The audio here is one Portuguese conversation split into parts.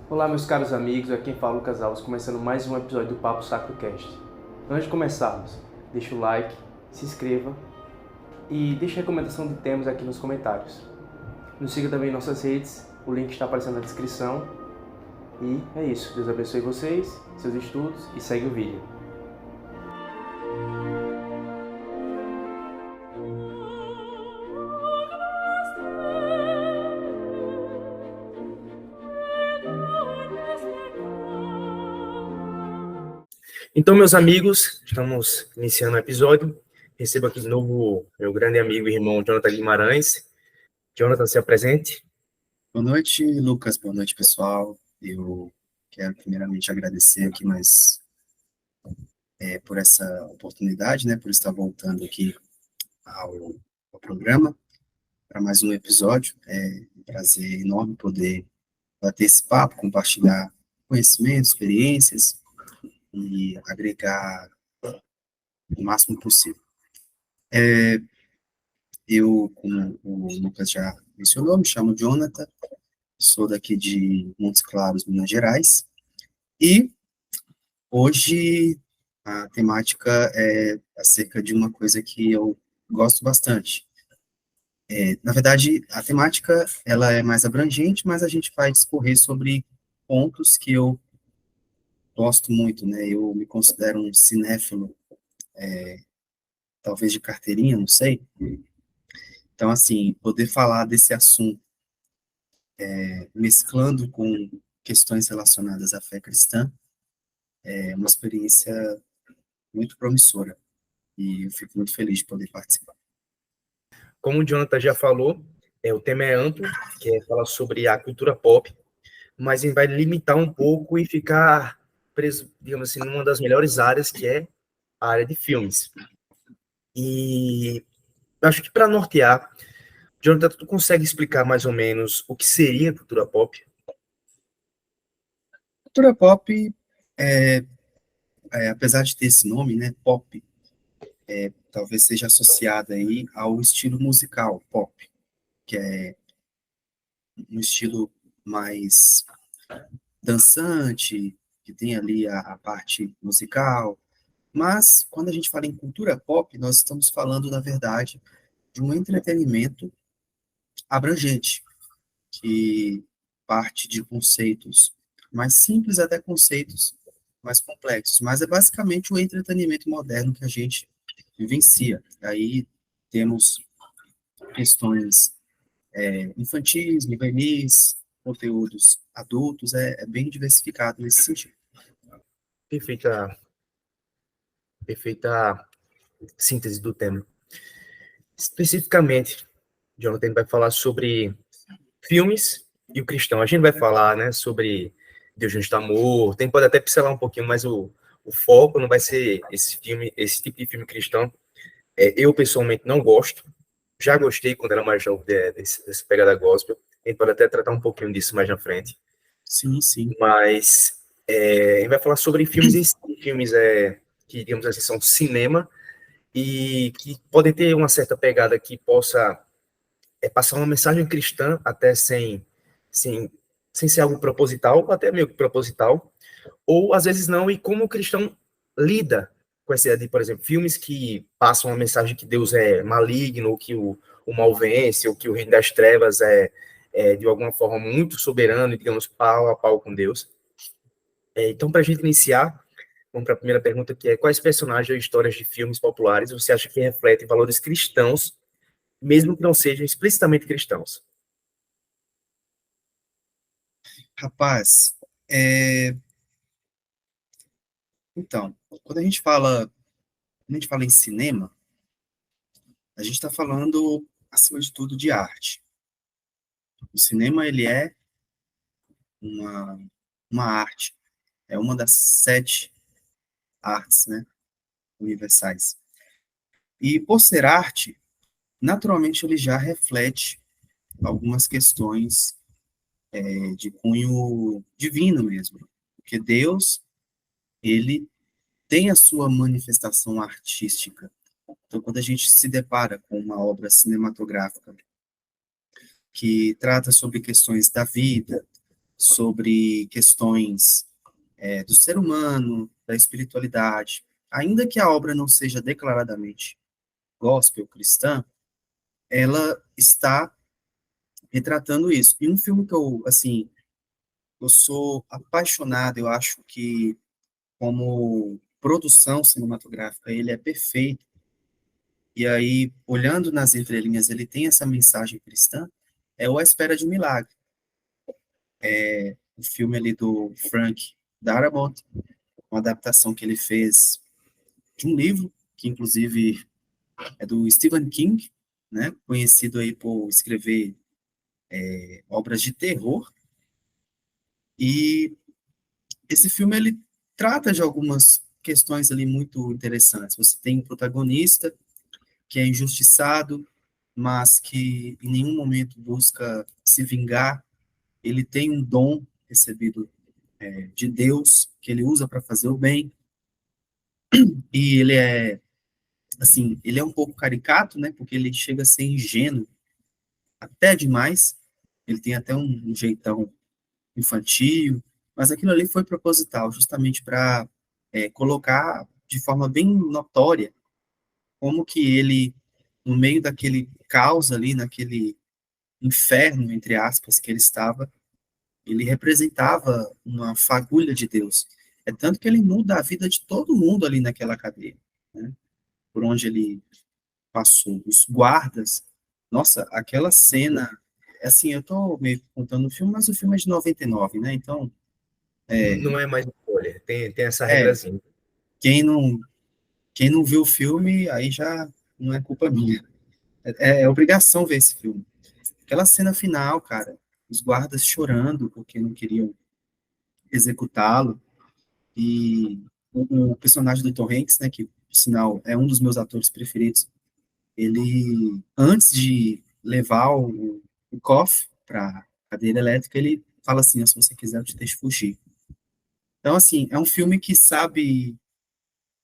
Olá, meus caros amigos, aqui quem fala é Lucas Alves, começando mais um episódio do Papo Sacro Cast. Antes de começarmos, deixa o like, se inscreva e deixe a recomendação de temas aqui nos comentários. Nos siga também em nossas redes, o link está aparecendo na descrição. E é isso, Deus abençoe vocês, seus estudos e segue o vídeo. Então, meus amigos, estamos iniciando o episódio. Recebo aqui de novo meu grande amigo e irmão Jonathan Guimarães. Jonathan, se apresente. Boa noite, Lucas. Boa noite, pessoal. Eu quero primeiramente agradecer aqui por essa oportunidade, né, por estar voltando aqui ao programa para mais um episódio. É um prazer enorme poder bater esse papo, compartilhar conhecimentos, experiências e agregar o máximo possível. Eu, como o Lucas já mencionou, me chamo Jonathan, sou daqui de Montes Claros, Minas Gerais, e hoje a temática é acerca de uma coisa que eu gosto bastante. Na verdade, a temática ela é mais abrangente, mas a gente vai discorrer sobre pontos que eu gosto muito, né? Eu me considero um cinéfilo, talvez de carteirinha, não sei. Então, assim, poder falar desse assunto, mesclando com questões relacionadas à fé cristã, é uma experiência muito promissora. E eu fico muito feliz de poder participar. Como o Jonathan já falou, o tema é amplo, que é falar sobre a cultura pop, mas a gente vai limitar um pouco e ficar preso, digamos assim, numa das melhores áreas, que é a área de filmes. E acho que para nortear, Jonathan, tu consegue explicar mais ou menos o que seria cultura pop? Cultura pop, é, apesar de ter esse nome, né, pop, talvez seja associada aí ao estilo musical pop, que é um estilo mais dançante, que tem ali a parte musical, mas quando a gente fala em cultura pop, nós estamos falando, na verdade, de um entretenimento abrangente, que parte de conceitos mais simples até conceitos mais complexos, mas é basicamente o entretenimento moderno que a gente vivencia. Aí temos questões infantis, juvenis, conteúdos adultos, é bem diversificado nesse sentido. Perfeita, perfeita síntese do tema. Especificamente, Jonathan vai falar sobre filmes e o cristão. A gente vai falar, né, sobre Deus não está morto, tem pode até pincelar um pouquinho, mas o foco não vai ser esse filme, esse tipo de filme cristão. Eu, pessoalmente, não gosto. Já gostei quando era mais jovem desse pegada gospel. A gente pode até tratar um pouquinho disso mais na frente. Sim, sim. Mas a gente vai falar sobre filmes em si, filmes que, digamos assim, são cinema e que podem ter uma certa pegada que possa passar uma mensagem cristã, até sem, sem ser algo proposital, até meio que proposital, ou às vezes não, e como o cristão lida com essa ideia de, por exemplo, filmes que passam uma mensagem que Deus é maligno, ou que o mal vence, ou que o reino das trevas é de alguma forma muito soberano e, digamos, pau a pau com Deus. Então, para a gente iniciar, vamos para a primeira pergunta, que é: quais personagens ou histórias de filmes populares você acha que refletem valores cristãos, mesmo que não sejam explicitamente cristãos? Rapaz, então, quando a gente fala em cinema, a gente está falando, acima de tudo, de arte. O cinema, ele é uma, uma arte, é uma das 7 artes, né, universais. E por ser arte, naturalmente ele já reflete algumas questões de cunho divino mesmo, porque Deus, ele tem a sua manifestação artística. Então, quando a gente se depara com uma obra cinematográfica que trata sobre questões da vida, sobre questões do ser humano, da espiritualidade. Ainda que a obra não seja declaradamente gospel cristã, ela está retratando isso. E um filme que eu, assim, eu sou apaixonado, eu acho que como produção cinematográfica ele é perfeito. E aí, olhando nas entrelinhas, ele tem essa mensagem cristã, é o A Espera de um Milagre. O filme ali do Frank Darabont, uma adaptação que ele fez de um livro, que inclusive é do Stephen King, né, conhecido aí por escrever obras de terror. E esse filme, ele trata de algumas questões ali muito interessantes. Você tem um protagonista que é injustiçado, mas que em nenhum momento busca se vingar. Ele tem um dom recebido de Deus, que ele usa para fazer o bem, e ele é, assim, ele é um pouco caricato, né, porque ele chega a ser ingênuo até demais, ele tem até um jeitão infantil, mas aquilo ali foi proposital, justamente para colocar de forma bem notória como que ele, no meio daquele caos ali, naquele inferno, entre aspas, que ele estava, ele representava uma fagulha de Deus. É tanto que ele muda a vida de todo mundo ali naquela cadeia, né? Por onde ele passou. Os guardas, nossa, aquela cena, assim, eu tô meio contando o filme, mas o filme é de 99, né? Então, Não é mais spoiler, tem essa é, regrazinha. quem não, quem não viu o filme, aí já não é culpa minha. É obrigação ver esse filme. Aquela cena final, cara, os guardas chorando porque não queriam executá-lo, e o personagem do Tom Hanks, né, que, por sinal, é um dos meus atores preferidos, ele, antes de levar o cofre para a cadeira elétrica, ele fala assim, se você quiser, eu te deixo fugir. Então, assim, é um filme que sabe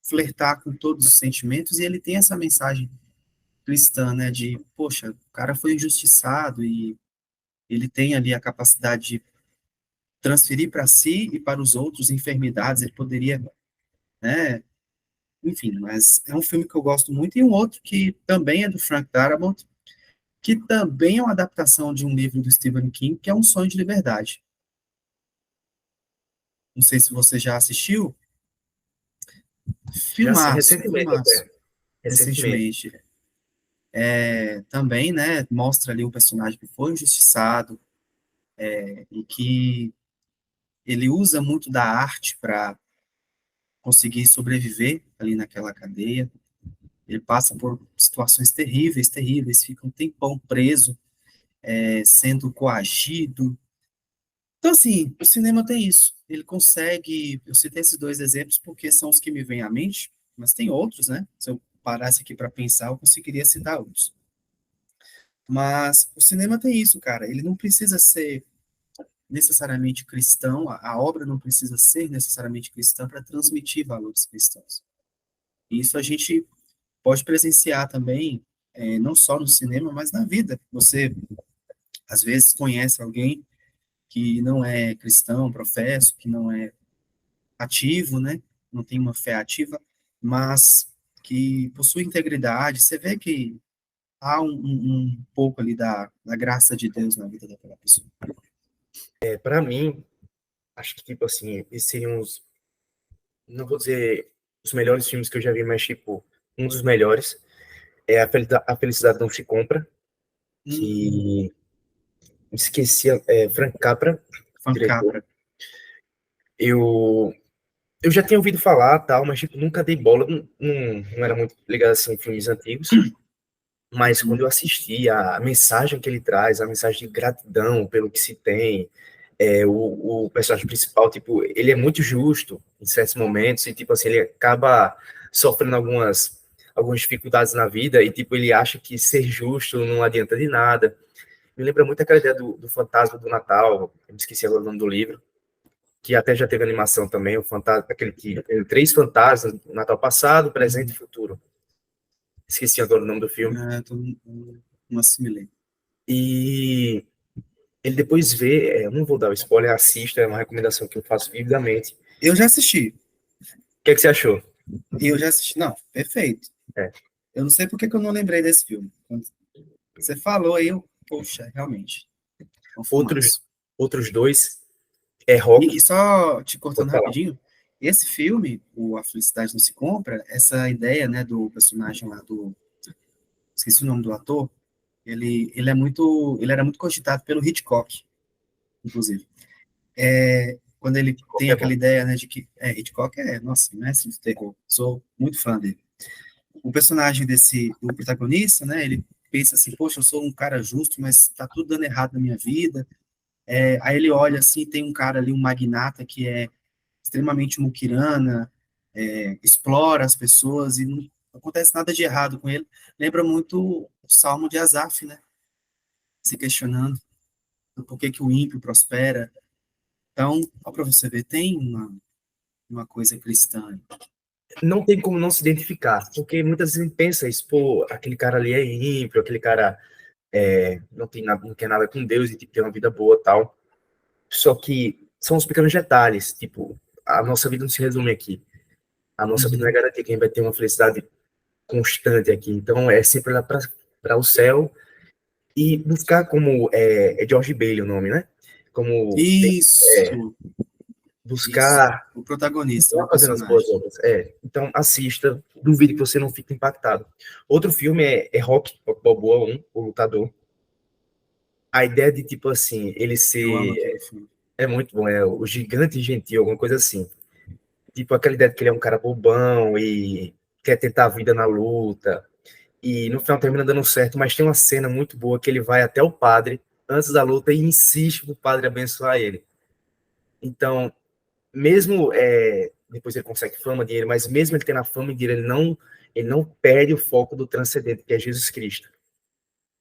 flertar com todos os sentimentos, e ele tem essa mensagem cristã, né, de, poxa, o cara foi injustiçado, e ele tem ali a capacidade de transferir para si e para os outros enfermidades, ele poderia, né, enfim, mas é um filme que eu gosto muito, e um outro que também é do Frank Darabont, que também é uma adaptação de um livro do Stephen King, que é Um Sonho de Liberdade. Não sei se você já assistiu. Já Filmaço, recentemente filmaço, até. Recentemente. recentemente. Também, né, mostra ali um personagem que foi injustiçado, e que ele usa muito da arte para conseguir sobreviver ali naquela cadeia. Ele passa por situações terríveis, terríveis, fica um tempão preso, sendo coagido. Então, assim, o cinema tem isso. Ele consegue. Eu citei esses dois exemplos porque são os que me vêm à mente, mas tem outros, né? Se eu parasse aqui para pensar, eu conseguiria citar outros. Mas o cinema tem isso, cara. Ele não precisa ser necessariamente cristão, a obra não precisa ser necessariamente cristã para transmitir valores cristãos. E isso a gente pode presenciar também, não só no cinema, mas na vida. Você, às vezes, conhece alguém que não é cristão, professo, que não é ativo, né? Não tem uma fé ativa, mas que possui integridade. Você vê que há um pouco ali da graça de Deus na vida daquela pessoa. Para mim, acho que, tipo assim, esses seriam os, não vou dizer os melhores filmes que eu já vi, mas, tipo, um dos melhores é A Felicidade Não Se Compra, Hum, que esqueci, Frank Capra, Frank diretor. Capra. Eu, eu já tinha ouvido falar, tal, mas, tipo, nunca dei bola, não era muito ligado, assim, em filmes antigos. Mas quando Uhum. eu assisti a mensagem que ele traz, a mensagem de gratidão pelo que se tem, o personagem principal, tipo, ele é muito justo em certos momentos e, tipo assim, ele acaba sofrendo algumas dificuldades na vida e, tipo, ele acha que ser justo não adianta de nada. Me lembra muito aquela ideia do fantasma do Natal, eu me esqueci agora o nome do livro, que até já teve animação também, o fantasma, aquele que tem três fantasmas, Natal passado, presente e futuro. Esqueci agora o nome do filme. Não assimilei. E ele depois vê, eu não vou dar o spoiler, assista, é uma recomendação que eu faço vividamente. Eu já assisti. O que é que você achou? Eu já assisti. Não, perfeito. É. Eu não sei por que que eu não lembrei desse filme. Quando você falou aí, eu, poxa, realmente. É um Outros, filmaço. outros dois é Rock, E só te pode cortando falar. rapidinho, esse filme, o A Felicidade Não Se Compra, essa ideia, né, do personagem lá do, esqueci o nome do ator, ele era muito cogitado pelo Hitchcock, inclusive. Quando ele Rock tem é aquela bom. ideia, né, de que Hitchcock é, nossa, mestre do terror, sou muito fã dele. O personagem do protagonista, né, ele pensa assim, poxa, eu sou um cara justo, mas tá tudo dando errado na minha vida. Aí ele olha assim, tem um cara ali, um magnata que é extremamente muquirana, explora as pessoas e não acontece nada de errado com ele. Lembra muito o Salmo de Asaf, né? Se questionando por que que o ímpio prospera. Então, para você ver, tem uma coisa cristã. Não tem como não se identificar, porque muitas vezes a gente pensa isso, pô, aquele cara ali é ímpio, aquele cara não tem nada, não quer nada com Deus e tipo, tem uma vida boa e tal. Só que são os pequenos detalhes, tipo, a nossa vida não se resume aqui. A nossa vida não é Uhum. garantir que a gente vai ter uma felicidade constante aqui. Então, é sempre olhar para o céu e buscar como, é George Bailey o nome, né? Como Isso, isso. buscar O protagonista, continuar o fazendo as boas personagem. obras. Então, assista, duvido que você não fique impactado. Outro filme é Rock Balboa 1, O Lutador. A ideia de, tipo assim, ele Eu amo ser... aquele filme. É muito bom, é o gigante gentil, alguma coisa assim. Tipo, aquela ideia de que ele é um cara bobão e quer tentar a vida na luta. E no final termina dando certo, mas tem uma cena muito boa que ele vai até o padre antes da luta e insiste pro padre abençoar ele. Então, mesmo depois ele consegue fama, dinheiro, mas mesmo ele tendo a fama e dinheiro, ele não perde o foco do transcendente, que é Jesus Cristo.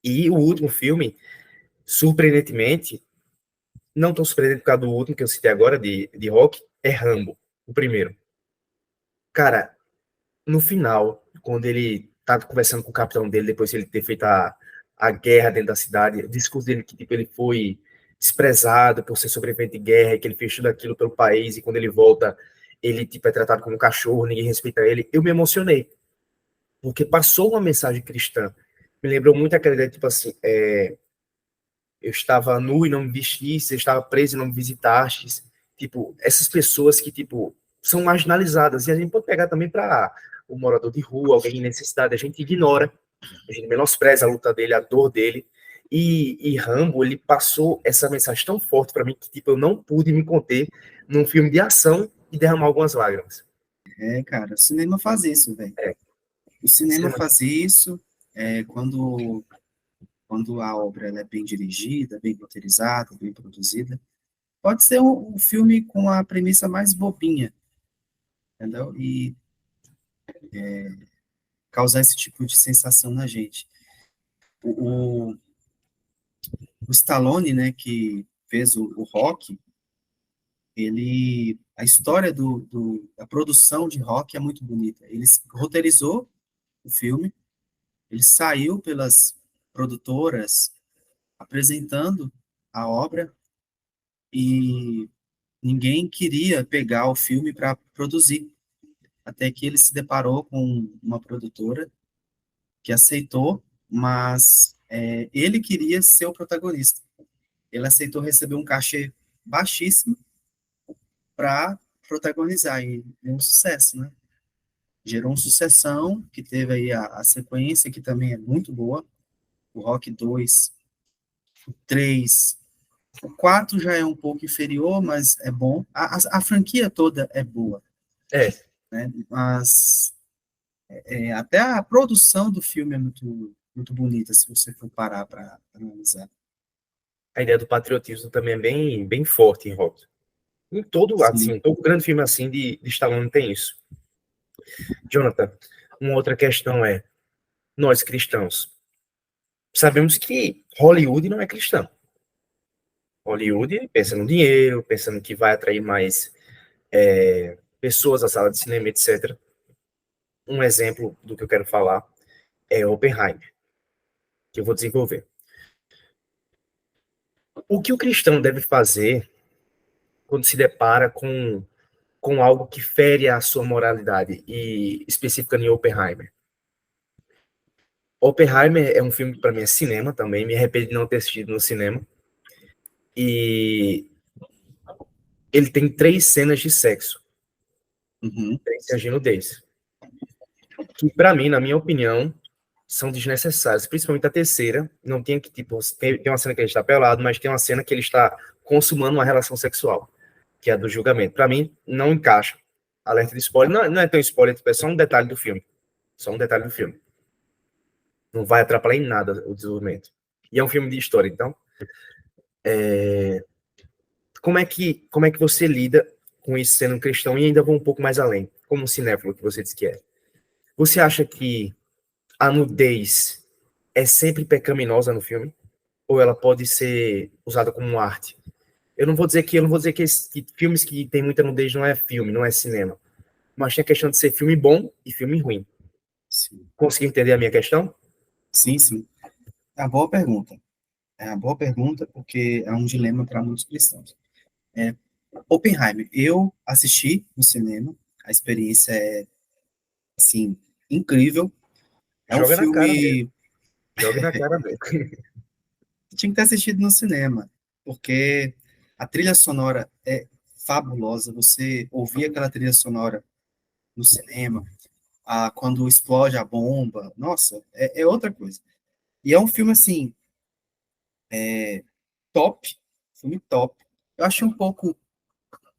E o último filme, surpreendentemente, não tão surpreendente por causa do último que eu citei agora, de Rock, é Rambo, o primeiro. Cara, no final, quando ele tá conversando com o capitão dele, depois de ele ter feito a guerra dentro da cidade, o discurso dele que tipo, ele foi desprezado por ser sobrevivente de guerra, que ele fez tudo aquilo pelo país, e quando ele volta, ele tipo, é tratado como um cachorro, ninguém respeita ele. Eu me emocionei, porque passou uma mensagem cristã. Me lembrou muito aquela ideia, tipo assim, eu estava nu e não me vestiste, eu estava preso e não me visitastes. Tipo, essas pessoas que, tipo, são marginalizadas. E a gente pode pegar também para o morador de rua, alguém em necessidade. A gente ignora, a gente menospreza a luta dele, a dor dele. E Rambo, ele passou essa mensagem tão forte para mim que, tipo, eu não pude me conter num filme de ação e derramar algumas lágrimas. Cara, o cinema faz isso, velho. É, O cinema cinema, faz isso quando a obra ela é bem dirigida, bem roteirizada, bem produzida. Pode ser um filme com a premissa mais bobinha, entendeu? E causar esse tipo de sensação na gente. O, o Stallone, né, que fez o Rock, a história da produção de Rock é muito bonita. Ele roteirizou o filme, ele saiu pelas produtoras apresentando a obra e ninguém queria pegar o filme para produzir, até que ele se deparou com uma produtora que aceitou, mas ele queria ser o protagonista. Ele aceitou receber um cachê baixíssimo para protagonizar, e deu um sucesso, né? Gerou um sucessão, que teve aí a sequência, que também é muito boa, o Rock 2, o 3, o 4 já é um pouco inferior, mas é bom. A franquia toda é boa, é, né? Mas até a produção do filme é muito, muito bonita, se você for parar para analisar. a ideia do patriotismo também é bem, bem forte em Rock. Em todo, Sim. assim, todo grande filme assim de Stallone tem isso. Jonathan, uma outra questão é, nós cristãos, sabemos que Hollywood não é cristão. Hollywood pensa no dinheiro, pensando que vai atrair mais pessoas à sala de cinema, etc. Um exemplo do que eu quero falar é Oppenheimer, que eu vou desenvolver. O que o cristão deve fazer quando se depara com algo que fere a sua moralidade, e específica em Oppenheimer? Oppenheimer é um filme que para mim é cinema também, me arrependo de não ter assistido no cinema. E ele tem 3 cenas de sexo, Uhum. 3 cenas de nudez, que para mim, na minha opinião, são desnecessárias, principalmente a terceira. Não tem que, tipo, tem uma cena que ele está pelado, mas tem uma cena que ele está consumando uma relação sexual, que é a do julgamento. Para mim, não encaixa. Alerta de spoiler, não é tão spoiler, é só um detalhe do filme. Só um detalhe do filme. Não vai atrapalhar em nada o desenvolvimento. E é um filme de história, então. Como é que você lida com isso sendo um cristão, e ainda vou um pouco mais além, como um cinéfilo que você disse que é? Você acha que a nudez é sempre pecaminosa no filme? Ou ela pode ser usada como arte? Eu não vou dizer que filmes que tem muita nudez não é filme, não é cinema. Mas tem a questão de ser filme bom e filme ruim. Sim, Conseguiu entender a minha questão? sim, sim. É uma boa pergunta. É uma boa pergunta porque é um dilema para muitos cristãos. É, Oppenheimer, eu assisti no cinema, a experiência é, assim, incrível. É um Joga na cara mesmo. filme Joga na cara mesmo. que tinha que ter assistido no cinema, porque a trilha sonora é fabulosa. Você ouvir aquela trilha sonora no cinema, quando explode a bomba, nossa, é outra coisa. E é um filme, assim, top, filme top. Eu achei um pouco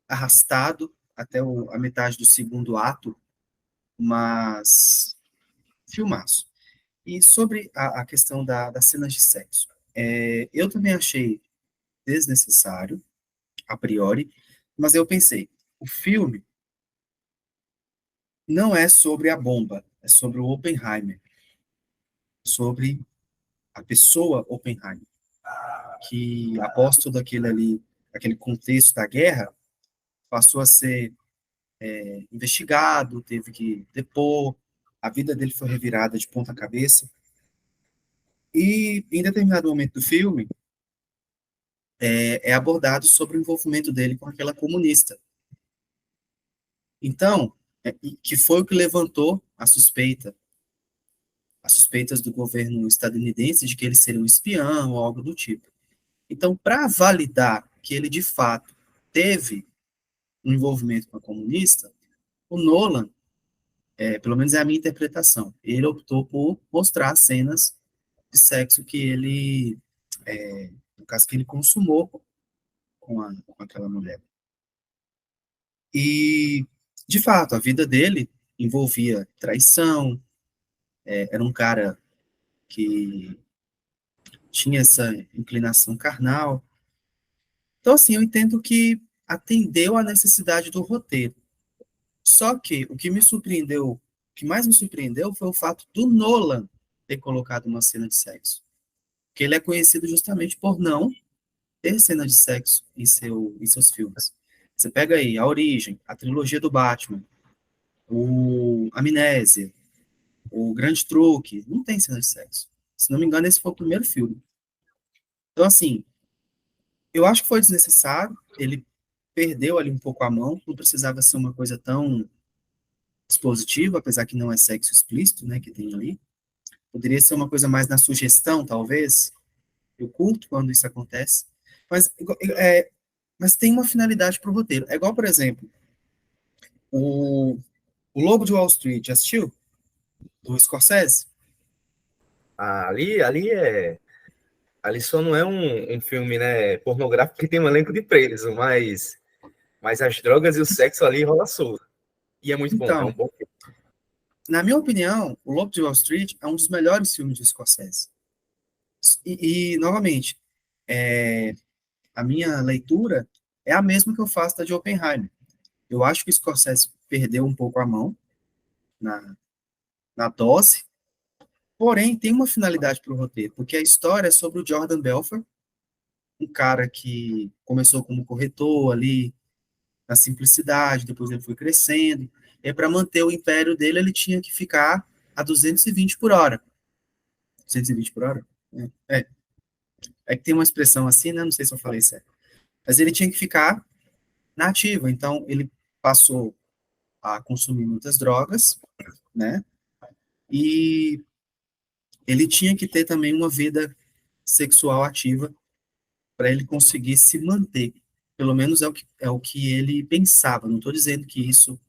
arrastado até a metade do segundo ato, mas filmaço. E sobre a questão das cenas de sexo, eu também achei desnecessário, a priori, mas eu pensei, o filme não é sobre a bomba, é sobre o Oppenheimer, sobre a pessoa Oppenheimer, que após todo aquele ali, aquele contexto da guerra, passou a ser investigado, teve que depor, a vida dele foi revirada de ponta cabeça, e em determinado momento do filme, é abordado sobre o envolvimento dele com aquela comunista. Então, que foi o que levantou as suspeitas do governo estadunidense de que ele seria um espião ou algo do tipo. Então, para validar que ele de fato teve um envolvimento com a comunista, o Nolan, pelo menos é a minha interpretação, ele optou por mostrar cenas de sexo que ele, no caso que ele consumou com aquela mulher. E, de fato, a vida dele envolvia traição, era um cara que tinha essa inclinação carnal. Então, assim, eu entendo que atendeu à necessidade do roteiro. Só que o que me surpreendeu, o que mais me surpreendeu foi o fato do Nolan ter colocado uma cena de sexo. Porque ele é conhecido justamente por não ter cena de sexo em seus filmes. Você pega aí A Origem, a trilogia do Batman, o Amnésia, o Grande Truque, não tem cena de sexo. Se não me engano, esse foi o primeiro filme. Então, assim, eu acho que foi desnecessário, ele perdeu ali um pouco a mão, não precisava ser uma coisa tão expositiva, apesar que não é sexo explícito, né, que tem ali. Poderia ser uma coisa mais na sugestão, talvez. Eu curto quando isso acontece. Mas, mas tem uma finalidade para o roteiro. É igual, por exemplo, o, o Lobo de Wall Street, já assistiu? Do Scorsese? Ali só não é um filme, né, pornográfico, que tem um elenco de presos, mas as drogas e o sexo ali rola solto. E é muito bom, é um Então, bom filme. na minha opinião, o Lobo de Wall Street é um dos melhores filmes de Scorsese. Novamente, é, a minha leitura é a mesma que eu faço da de Oppenheimer. Eu acho que o Scorsese perdeu um pouco a mão na, na dose, porém tem uma finalidade para o roteiro, porque a história é sobre o Jordan Belfort, um cara que começou como corretor ali, na simplicidade, depois ele foi crescendo, e para manter o império dele, ele tinha que ficar a 220 por hora. 220 por hora? É. É que tem uma expressão assim, né? Não sei se eu falei certo. Mas ele tinha que ficar na ativa. Então, ele passou a consumir muitas drogas, né? E ele tinha que ter também uma vida sexual ativa para ele conseguir se manter. Pelo menos é o que ele pensava. Não estou dizendo que isso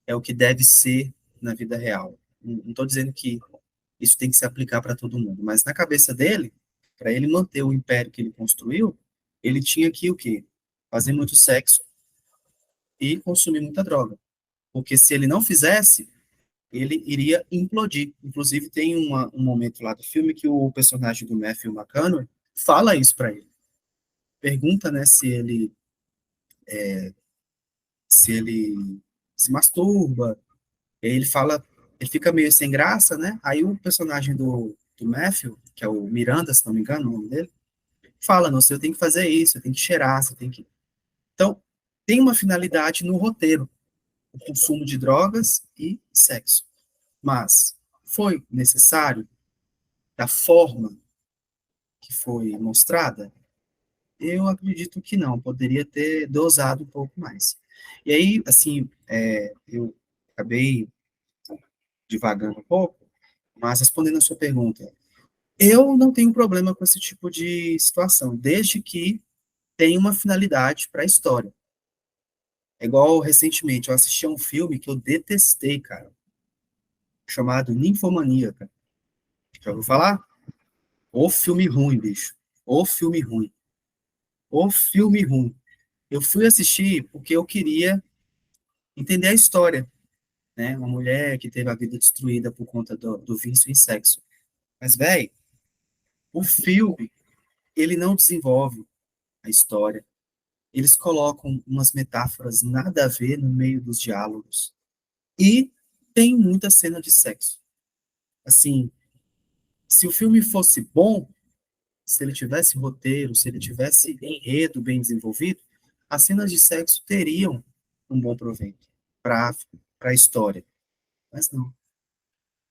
é o que deve ser na vida real. Não estou dizendo que isso tem que se aplicar para todo mundo. Mas na cabeça dele, para ele manter o império que ele construiu, ele tinha que o quê? Fazer muito sexo e consumir muita droga. Porque se ele não fizesse, ele iria implodir. Inclusive, tem um momento lá do filme que o personagem do Matthew McConaughey fala isso para ele. Pergunta, né, se ele se masturba. E aí ele fala, ele fica meio sem graça, né? Aí o personagem do Matthew, que é o Miranda, se não me engano, o nome dele, fala, não, você tem que fazer isso, você tem que cheirar, você tem que... Então, tem uma finalidade no roteiro, o consumo de drogas e sexo. Mas foi necessário da forma que foi mostrada? Eu acredito que não, poderia ter dosado um pouco mais. E aí, assim, eu acabei divagando um pouco, mas respondendo a sua pergunta, eu não tenho problema com esse tipo de situação, desde que tenha uma finalidade para a história. É igual recentemente, eu assisti a um filme que eu detestei, cara, chamado Ninfomaníaca. Já ouviu falar? O filme ruim, bicho. O filme ruim. O filme ruim. Eu fui assistir porque eu queria entender a história, né? Uma mulher que teve a vida destruída por conta do vício em sexo. Mas, velho, o filme, ele não desenvolve a história. Eles colocam umas metáforas nada a ver no meio dos diálogos. E tem muita cena de sexo. Assim, se o filme fosse bom, se ele tivesse roteiro, se ele tivesse enredo bem desenvolvido, as cenas de sexo teriam um bom proveito para a história. Mas não.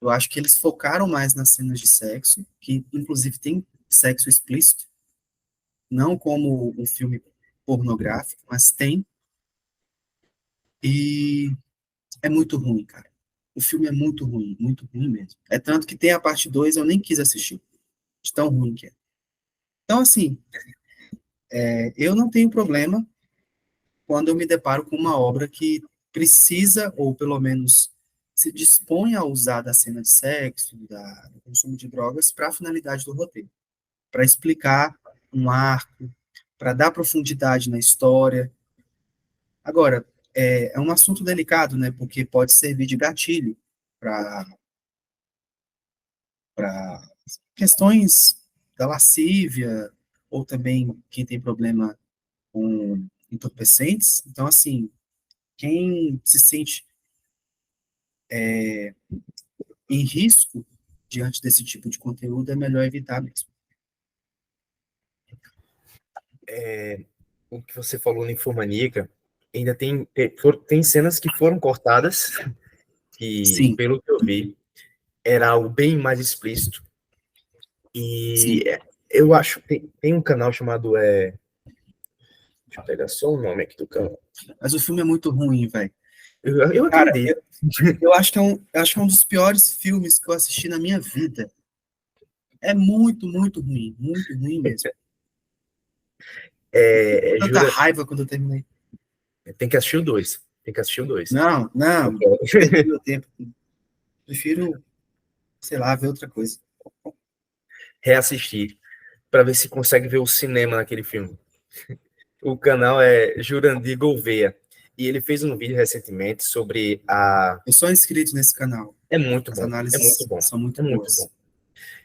Eu acho que eles focaram mais nas cenas de sexo, que inclusive tem sexo explícito, não como um filme pornográfico, mas tem, e é muito ruim, cara. O filme é muito ruim mesmo. É tanto que tem a parte 2 eu nem quis assistir, de tão ruim que é. Então, assim, eu não tenho problema quando eu me deparo com uma obra que precisa, ou pelo menos se dispõe a usar da cena de sexo, do consumo de drogas, para a finalidade do roteiro, para explicar um arco, para dar profundidade na história. Agora, é um assunto delicado, né? Porque pode servir de gatilho para questões da lascívia, ou também quem tem problema com entorpecentes. Então, assim, quem se sente em risco diante desse tipo de conteúdo é melhor evitar mesmo. O que você falou na Infomaníaca, ainda tem cenas que foram cortadas, que, Sim, pelo que eu vi, era algo bem mais explícito. E sim. eu acho que tem um canal chamado. Deixa eu pegar só o nome aqui do canal. Mas o filme é muito ruim, velho. Eu Cara, acredito. eu acho que eu acho que é um dos piores filmes que eu assisti na minha vida. É muito ruim mesmo. Eu fiquei com tanta Jura, raiva quando eu terminei. tem que assistir o 2. Tem que assistir o 2. Não, não, perdi meu tempo. Prefiro, sei lá, ver outra coisa. Reassistir, para ver se consegue ver o cinema naquele filme. O canal é Jurandir Gouveia. E ele fez um vídeo recentemente sobre a. Eu sou inscrito nesse canal. É muito As bom, é muito análises bom, são muito é muito bom. boas.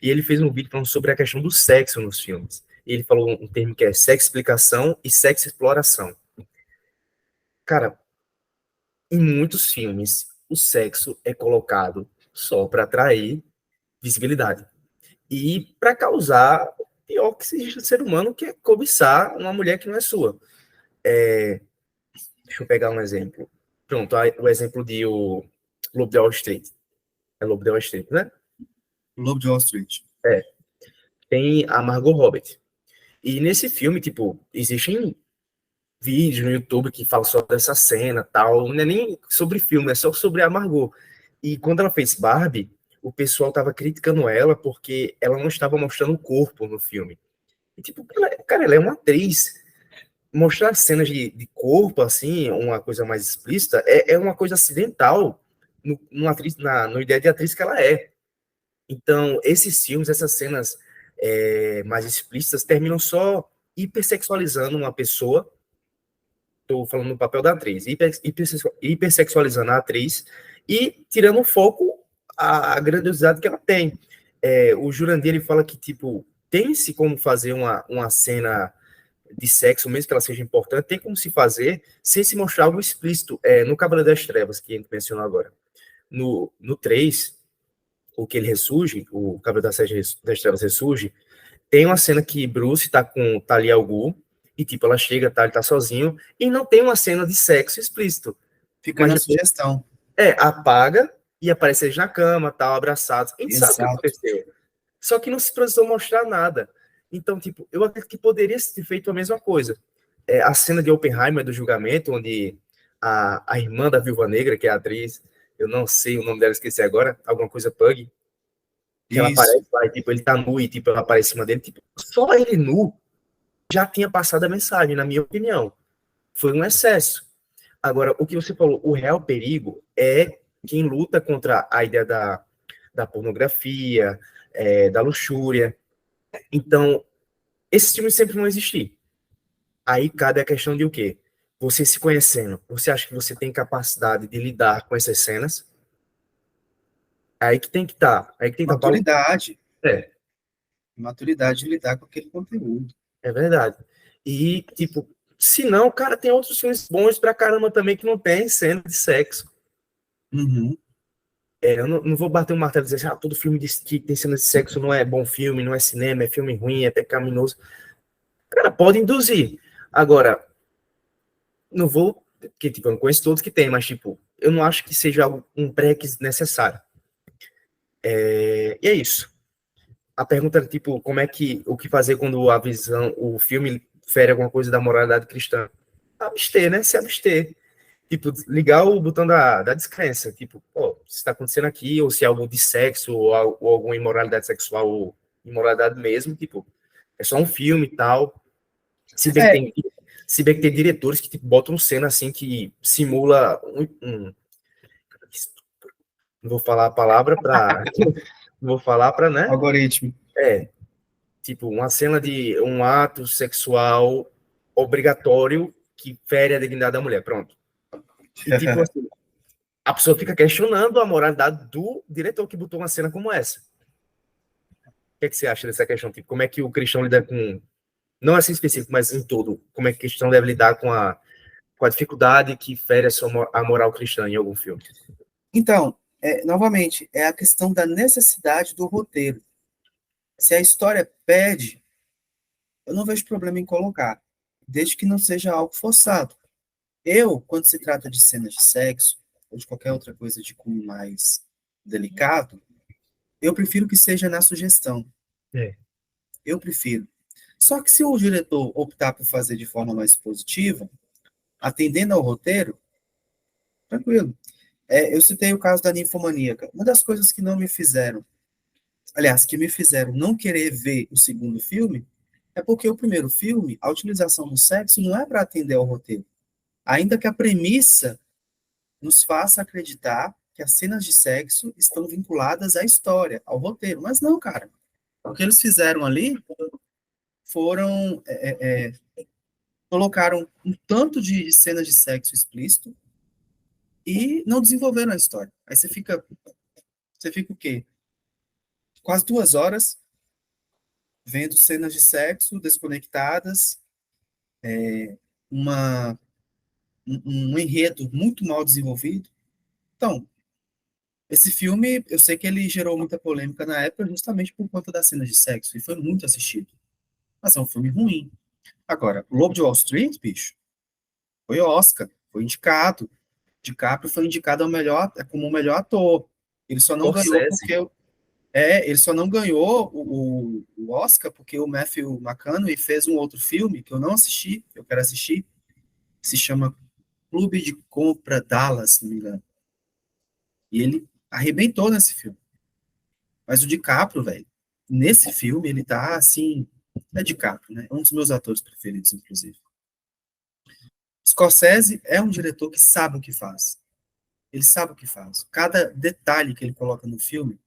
E ele fez um vídeo falando sobre a questão do sexo nos filmes. E ele falou um termo que é sexo explicação e sexo exploração. Cara, em muitos filmes, o sexo é colocado só para atrair visibilidade e para causar o pior que existe no ser humano, que é cobiçar uma mulher que não é sua. Deixa eu pegar um exemplo. Pronto, o exemplo de o Lobo de Wall Street. É Lobo de Wall Street, né? Lobo de Wall Street. É. Tem a Margot Robbie. E nesse filme, tipo, existem vídeos no YouTube que falam só dessa cena, tal, não é nem sobre filme, é só sobre a Margot. E quando ela fez Barbie, o pessoal tava criticando ela porque ela não estava mostrando o corpo no filme. E, tipo, cara, ela é uma atriz. Mostrar cenas de corpo, assim, uma coisa mais explícita, é uma coisa acidental no ideia de atriz que ela é. Então, esses filmes, essas cenas mais explícitas, terminam só hipersexualizando uma pessoa. Estou falando no papel da atriz, hipersexualizando a atriz e tirando o foco a grandiosidade que ela tem. O Jurandir, ele fala que, tipo, tem-se como fazer uma cena de sexo, mesmo que ela seja importante, tem como se fazer sem se mostrar algo explícito. No Cavaleiro das Trevas, que a gente mencionou agora. No 3, o que ele ressurge, o Cavaleiro das Trevas ressurge, tem uma cena que Bruce tá com Talia al Ghul, e tipo, ela chega, tá, ele tá sozinho, e não tem uma cena de sexo explícito. Fica Mas na depois, sugestão. apaga e aparece eles na cama, tal, abraçados. A gente sabe o que Exato. aconteceu. Só que não se precisou mostrar nada. Então, tipo, eu acredito que poderia ter feito a mesma coisa. A cena de Oppenheimer, do julgamento, onde a irmã da Viúva Negra, que é a atriz, eu não sei o nome dela, esqueci agora, alguma coisa Pug, que ela Isso. aparece lá e, tipo, ele tá nu e, tipo, ela aparece em cima dele. Tipo, só ele nu já tinha passado a mensagem, na minha opinião. Foi um excesso. Agora, o que você falou, o real perigo é quem luta contra a ideia da pornografia, da luxúria. Então, esses filmes sempre vão existir. Aí cabe a questão de o quê? Você se conhecendo, você acha que você tem capacidade de lidar com essas cenas? Aí que tem que estar. Aí que tem que estar, Paulo. Maturidade. É, Maturidade de lidar com aquele conteúdo. é verdade. E, tipo, se não, cara, tem outros filmes bons pra caramba também que não tem cena de sexo. Uhum. Eu não vou bater um martelo e dizer assim, todo filme que tem cena de sexo não é bom filme, não é cinema, é filme ruim, é pecaminoso. Cara, pode induzir. Agora, não vou, porque, tipo, eu não conheço todos que tem, mas, tipo, eu não acho que seja um pré-requisito necessário. E é isso. A pergunta era, tipo, o que fazer quando o filme fere alguma coisa da moralidade cristã? Abster, né? Se abster. Tipo, ligar o botão da descrença. Tipo, pô, se está acontecendo aqui, ou se é algo de sexo, ou alguma imoralidade sexual, ou imoralidade mesmo, tipo, é só um filme e tal. Se bem que É, tem, se bem que tem diretores que tipo, botam cena assim que simula não vou falar a palavra para não vou falar para, né? algoritmo. É, tipo, uma cena de um ato sexual obrigatório que fere a dignidade da mulher, pronto. E tipo assim, a pessoa fica questionando a moralidade do diretor que botou uma cena como essa. O que, é que você acha dessa questão? Tipo, como é que o cristão lida com, não assim específico, mas em todo, como é que o cristão deve lidar com a dificuldade que fere a moral cristã em algum filme? Então, novamente, é a questão da necessidade do roteiro. Se a história pede, eu não vejo problema em colocar, desde que não seja algo forçado. Eu, quando se trata de cenas de sexo, ou de qualquer outra coisa de cunho mais delicado, eu prefiro que seja na sugestão. É, Eu prefiro. Só que se o diretor optar por fazer de forma mais positiva, atendendo ao roteiro, tranquilo. Eu citei o caso da ninfomaníaca. Uma das coisas que não me fizeram, aliás, que me fizeram não querer ver o segundo filme, é porque o primeiro filme, a utilização do sexo não é para atender ao roteiro. Ainda que a premissa nos faça acreditar que as cenas de sexo estão vinculadas à história, ao roteiro. Mas não, cara. O que eles fizeram ali foram colocaram um tanto de cenas de sexo explícito e não desenvolveram a história. Aí você fica o quê? Quase 2 horas vendo cenas de sexo desconectadas, uma, um enredo muito mal desenvolvido. Então, esse filme, eu sei que ele gerou muita polêmica na época justamente por conta das cenas de sexo, e foi muito assistido. Mas é um filme ruim. Agora, o Lobo de Wall Street, bicho, foi Oscar, foi indicado. DiCaprio foi indicado como o melhor ator. Ele só não ganhou Scorsese. porque Ele só não ganhou o Oscar porque o Matthew McConaughey fez um outro filme que eu não assisti, eu quero assistir, se chama Clube de Compra Dallas, se não me engano. E ele arrebentou nesse filme. Mas o DiCaprio, velho, nesse filme ele tá assim, é DiCaprio, né? É um dos meus atores preferidos, inclusive. Scorsese é um diretor que sabe o que faz. Ele sabe o que faz. Cada detalhe que ele coloca no filme,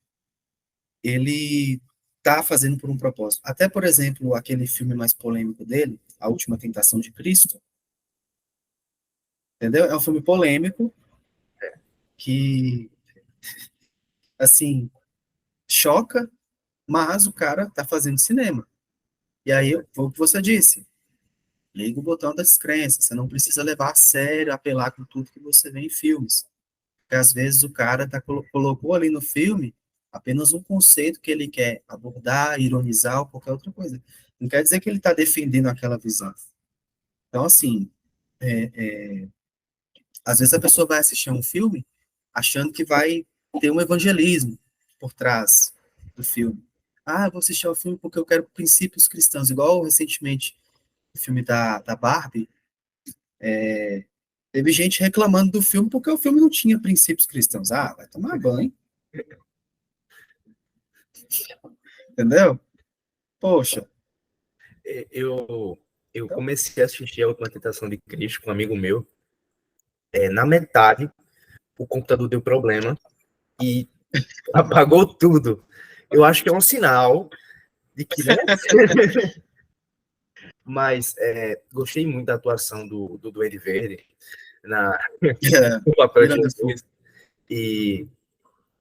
ele tá fazendo por um propósito. Até, por exemplo, aquele filme mais polêmico dele, A Última Tentação de Cristo, entendeu? É um filme polêmico que, assim, choca, mas o cara tá fazendo cinema. E aí, foi o que você disse, liga o botão das crenças, você não precisa levar a sério, apelar com tudo que você vê em filmes. Porque às vezes o cara colocou ali no filme apenas um conceito que ele quer abordar, ironizar ou qualquer outra coisa. Não quer dizer que ele está defendendo aquela visão. Então, assim, às vezes a pessoa vai assistir um filme achando que vai ter um evangelismo por trás do filme. Ah, eu vou assistir ao filme porque eu quero princípios cristãos. Igual recentemente o filme da Barbie, teve gente reclamando do filme porque o filme não tinha princípios cristãos. Ah, vai tomar banho, entendeu? Poxa. Eu comecei a assistir A Última Tentação de Cristo com um amigo meu. Na metade, o computador deu problema e apagou tudo. Eu acho que é um sinal de que, né? Mas gostei muito da atuação do Duende Verde no papel de Jesus. E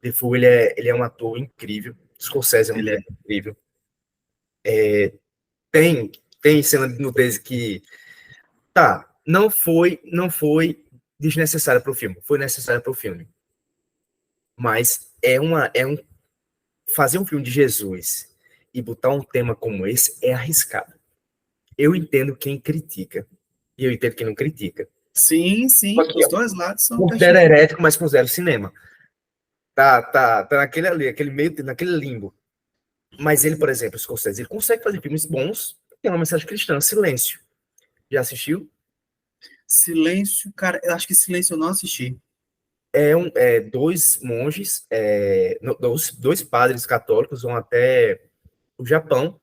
Defoe, ele é um ator incrível. Scorsese é um diretor incrível. Tem cena de nudez que não foi desnecessária para o filme, foi necessária para o filme. Mas fazer um filme de Jesus e botar um tema como esse é arriscado. Eu entendo quem critica e eu entendo quem não critica. Sim, sim, Aqui, os dois lados são considera herético, mas com zero cinema. Tá naquele ali, aquele meio, naquele limbo. Mas ele, por exemplo, Scorsese, ele consegue fazer filmes bons, tem uma mensagem cristã, Silêncio. Já assistiu? Silêncio, cara, eu acho que Silêncio eu não assisti. Dois monges, dois padres católicos vão até o Japão,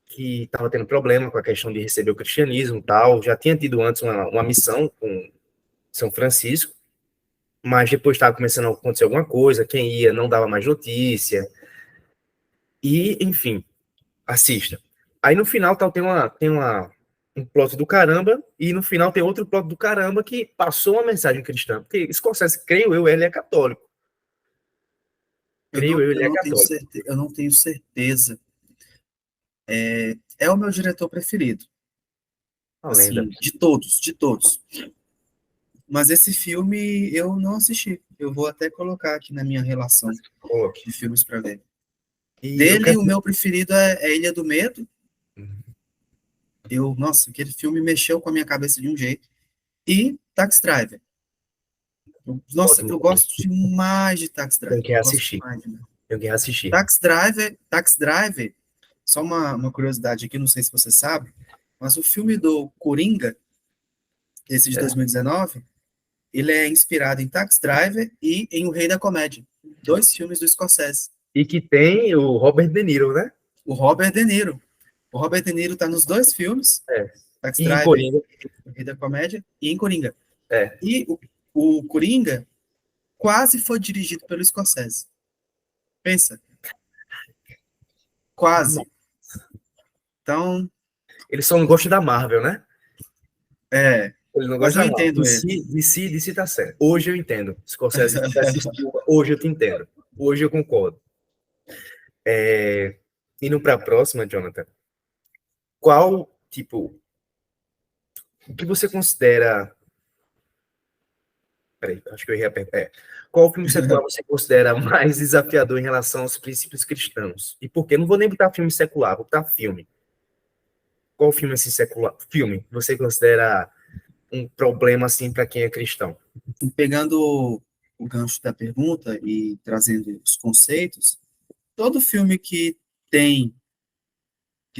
que estava tendo problema com a questão de receber o cristianismo e tal. Já tinha tido antes uma missão com São Francisco, mas depois estava começando a acontecer alguma coisa, quem ia não dava mais notícia. E, enfim, assista. Aí no final tem um plot do caramba, e no final tem outro plot do caramba que passou uma mensagem cristã. Porque Scorsese, creio eu, ele é católico. Ele é católico. Eu não tenho certeza. É o meu diretor preferido. Uma lenda. Assim, de todos, de todos. Mas esse filme eu não assisti. Eu vou até colocar aqui na minha relação de filmes para ver. Dele, o meu preferido é Ilha do Medo. Nossa, aquele filme mexeu com a minha cabeça de um jeito. E Taxi Driver. Nossa, eu gosto demais de Taxi Driver. Tem que assistir. Eu quero assistir. Taxi Driver, só uma curiosidade aqui, não sei se você sabe, mas o filme do Coringa, esse de 2019, ele é inspirado em Taxi Driver e em O Rei da Comédia. Dois filmes do Scorsese. E que tem o Robert De Niro, né? O Robert De Niro. O Robert De Niro tá nos dois filmes. Taxi Driver, Coringa. O Rei da Comédia e em Coringa. É. E o Coringa quase foi dirigido pelo Scorsese. Pensa. Quase. Então... Ele só não gosta da Marvel, né? Ele não Mas gosta eu da Marvel. entendo ele. DC tá certo. Hoje eu entendo. Scorsese, hoje eu te entendo. Hoje eu concordo. Indo para a próxima, Jonathan. Qual, tipo, o que você considera... Peraí, acho que eu ia perguntar. Qual filme secular você considera mais desafiador em relação aos princípios cristãos? E por quê? Não vou nem botar filme secular, vou botar filme. Qual filme assim secular? Filme você considera um problema assim para quem é cristão? Pegando o gancho da pergunta e trazendo os conceitos, todo filme que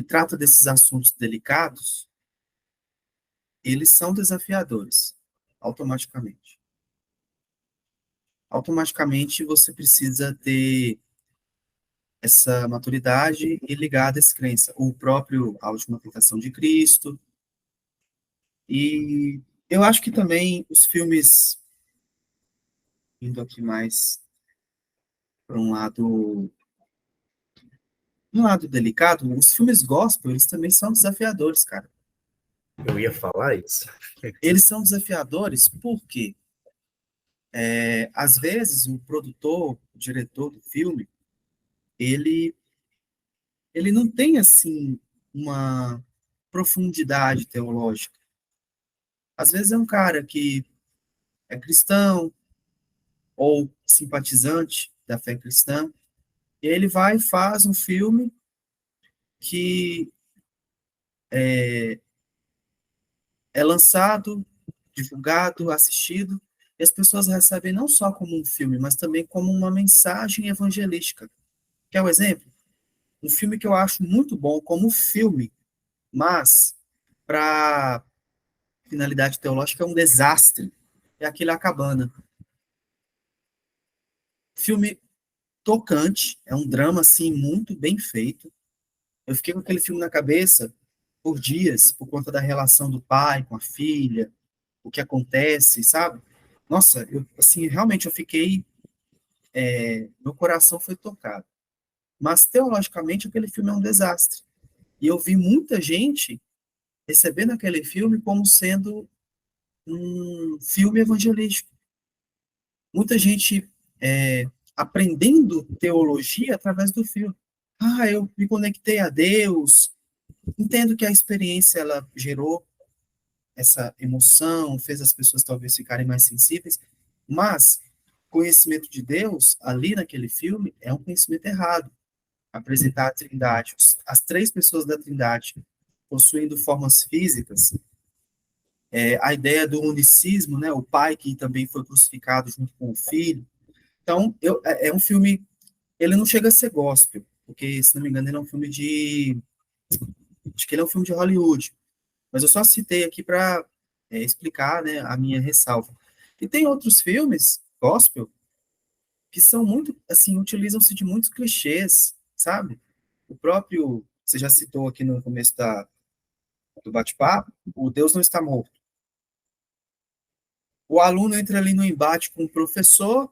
trata desses assuntos delicados, eles são desafiadores, automaticamente. Automaticamente você precisa ter essa maturidade e ligar a descrença. O próprio A Última Tentação de Cristo. E eu acho que também os filmes, indo aqui mais para um lado delicado, os filmes gospel, eles também são desafiadores, cara. Eu ia falar isso. Eles são desafiadores porque, às vezes, o produtor, o diretor do filme, ele, ele não tem, assim, uma profundidade teológica. Às vezes é um cara que é cristão ou simpatizante da fé cristã, e ele vai e faz um filme que é lançado, divulgado, assistido, e as pessoas recebem não só como um filme, mas também como uma mensagem evangelística. Quer um exemplo? Um filme que eu acho muito bom como filme, mas para finalidade teológica é um desastre. É aquele A Cabana. Filme tocante, é um drama assim muito bem feito. Eu fiquei com aquele filme na cabeça por dias, por conta da relação do pai com a filha, o que acontece, sabe? Nossa, eu assim, realmente eu fiquei, meu coração foi tocado. Mas teologicamente aquele filme é um desastre. E eu vi muita gente recebendo aquele filme como sendo um filme evangelístico. Muita gente aprendendo teologia através do filme. Ah, eu me conectei a Deus. Entendo que a experiência ela gerou essa emoção, fez as pessoas talvez ficarem mais sensíveis, mas conhecimento de Deus ali naquele filme é um conhecimento errado. Apresentar a Trindade, as três pessoas da Trindade possuindo formas físicas, a ideia do unicismo, né, o pai que também foi crucificado junto com o filho. Então, é um filme, ele não chega a ser gospel, porque, se não me engano, ele é um filme acho que ele é um filme de Hollywood, mas eu só citei aqui para explicar, né, a minha ressalva. E tem outros filmes, gospel, que são muito, assim, utilizam-se de muitos clichês, sabe? O próprio, você já citou aqui no começo do bate-papo, o Deus não está morto. O aluno entra ali no embate com o professor,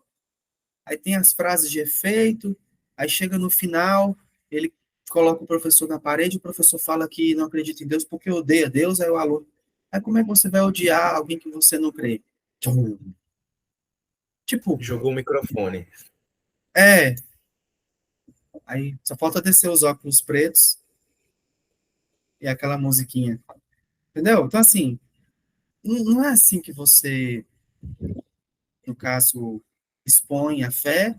aí tem as frases de efeito, aí chega no final, ele coloca o professor na parede, o professor fala que não acredita em Deus porque odeia Deus, aí o aluno. Aí como é que você vai odiar alguém que você não crê? Tipo, Jogou o microfone. é. Aí só falta descer os óculos pretos e aquela musiquinha. Entendeu? Então, assim, não é assim que você, no caso, expõe a fé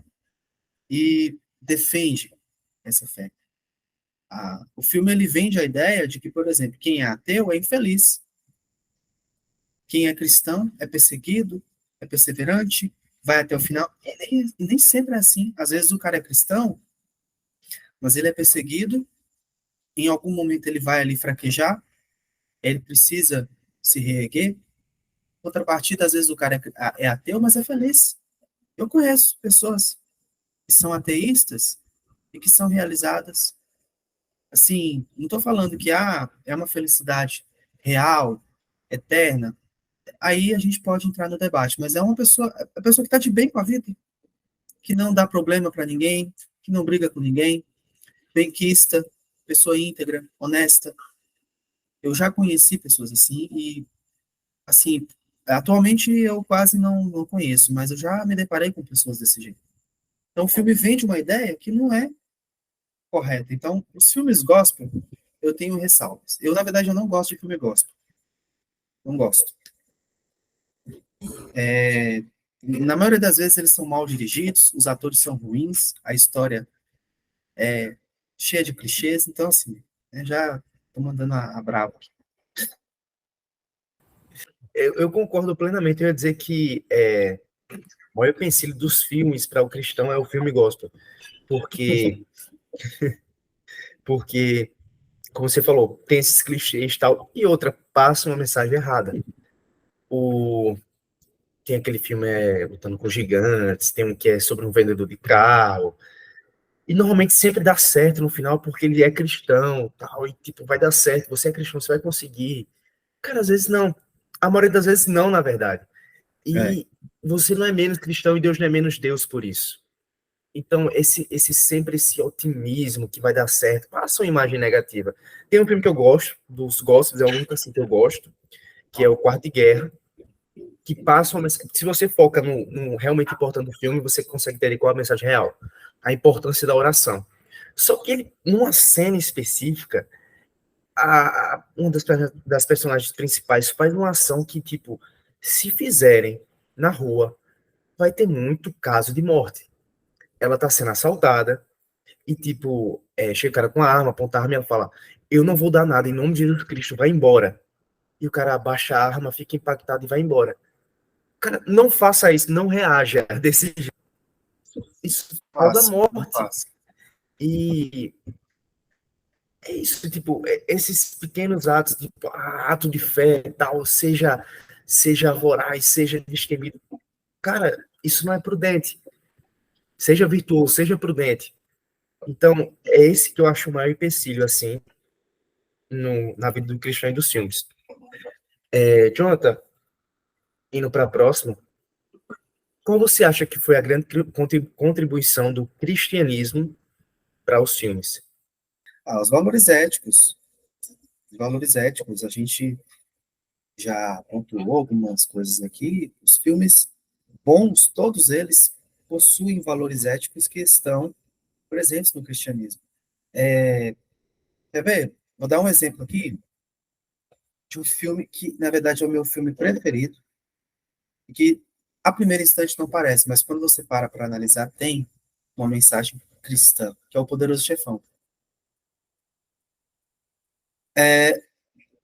e defende essa fé. O filme ele vende a ideia de que, por exemplo, quem é ateu é infeliz, quem é cristão é perseguido, é perseverante, vai até o final. E nem sempre é assim. Às vezes o cara é cristão, mas ele é perseguido, em algum momento ele vai ali fraquejar, ele precisa se reerguer. Contrapartida, às vezes o cara é ateu, mas é feliz. Eu conheço pessoas que são ateístas e que são realizadas. Assim, não estou falando que é uma felicidade real, eterna. Aí a gente pode entrar no debate, mas é a pessoa que está de bem com a vida, que não dá problema para ninguém, que não briga com ninguém, benquista, pessoa íntegra, honesta. Eu já conheci pessoas assim e, assim, atualmente eu quase não conheço, mas eu já me deparei com pessoas desse jeito. Então o filme vende uma ideia que não é correta. Então, os filmes gospel, eu tenho ressalvas. Eu, na verdade, eu não gosto de filme gospel. Não gosto. Na maioria das vezes eles são mal dirigidos, os atores são ruins, a história é cheia de clichês, então assim, já tô mandando a brava aqui. Eu concordo plenamente. Eu ia dizer que o maior empecilho dos filmes para o cristão é o filme gospel. porque, porque, como você falou, tem esses clichês e tal, e outra, passa uma mensagem errada. O, tem aquele filme Lutando com Gigantes, tem um que é sobre um vendedor de carro, e normalmente sempre dá certo no final, porque ele é cristão, tal, e tipo, vai dar certo, você é cristão, você vai conseguir. Cara, às vezes não. A maioria das vezes não, na verdade. É, E você não é menos cristão e Deus não é menos Deus por isso. Então, esse otimismo que vai dar certo, passa uma imagem negativa. Tem um filme que eu gosto, dos gospels, é o único assim que eu gosto, que é o Quarto de Guerra, que passa uma mensagem. Se você foca no realmente importante do filme, você consegue ter qual a mensagem real. A importância da oração. Só que ele, numa cena específica, uma das personagens principais faz uma ação que, tipo, se fizerem na rua, vai ter muito caso de morte. Ela tá sendo assaltada e, tipo, chega o cara com a arma, aponta a arma e ela fala: Eu não vou dar nada, em nome de Jesus Cristo, vai embora. E o cara abaixa a arma, fica impactado e vai embora. Cara, não faça isso, não reaja desse jeito. Isso causa não morte. passa. E é isso, tipo, esses pequenos atos, tipo, ato de fé e tal, seja voraz, seja destemido. Cara, isso não é prudente. Seja virtuoso, seja prudente. Então, é esse que eu acho o maior empecilho, assim, na vida do cristão e dos filmes. Jonathan, indo para a próxima, qual você acha que foi a grande contribuição do cristianismo para os filmes? Ah, os valores éticos. Os valores éticos, a gente já pontuou algumas coisas aqui. Os filmes bons, todos eles possuem valores éticos que estão presentes no cristianismo. Quer ver? Vou dar um exemplo aqui de um filme que, na verdade, é o meu filme preferido, e que, a primeiro instante, não parece, mas quando você para analisar, tem uma mensagem cristã, que é o Poderoso Chefão.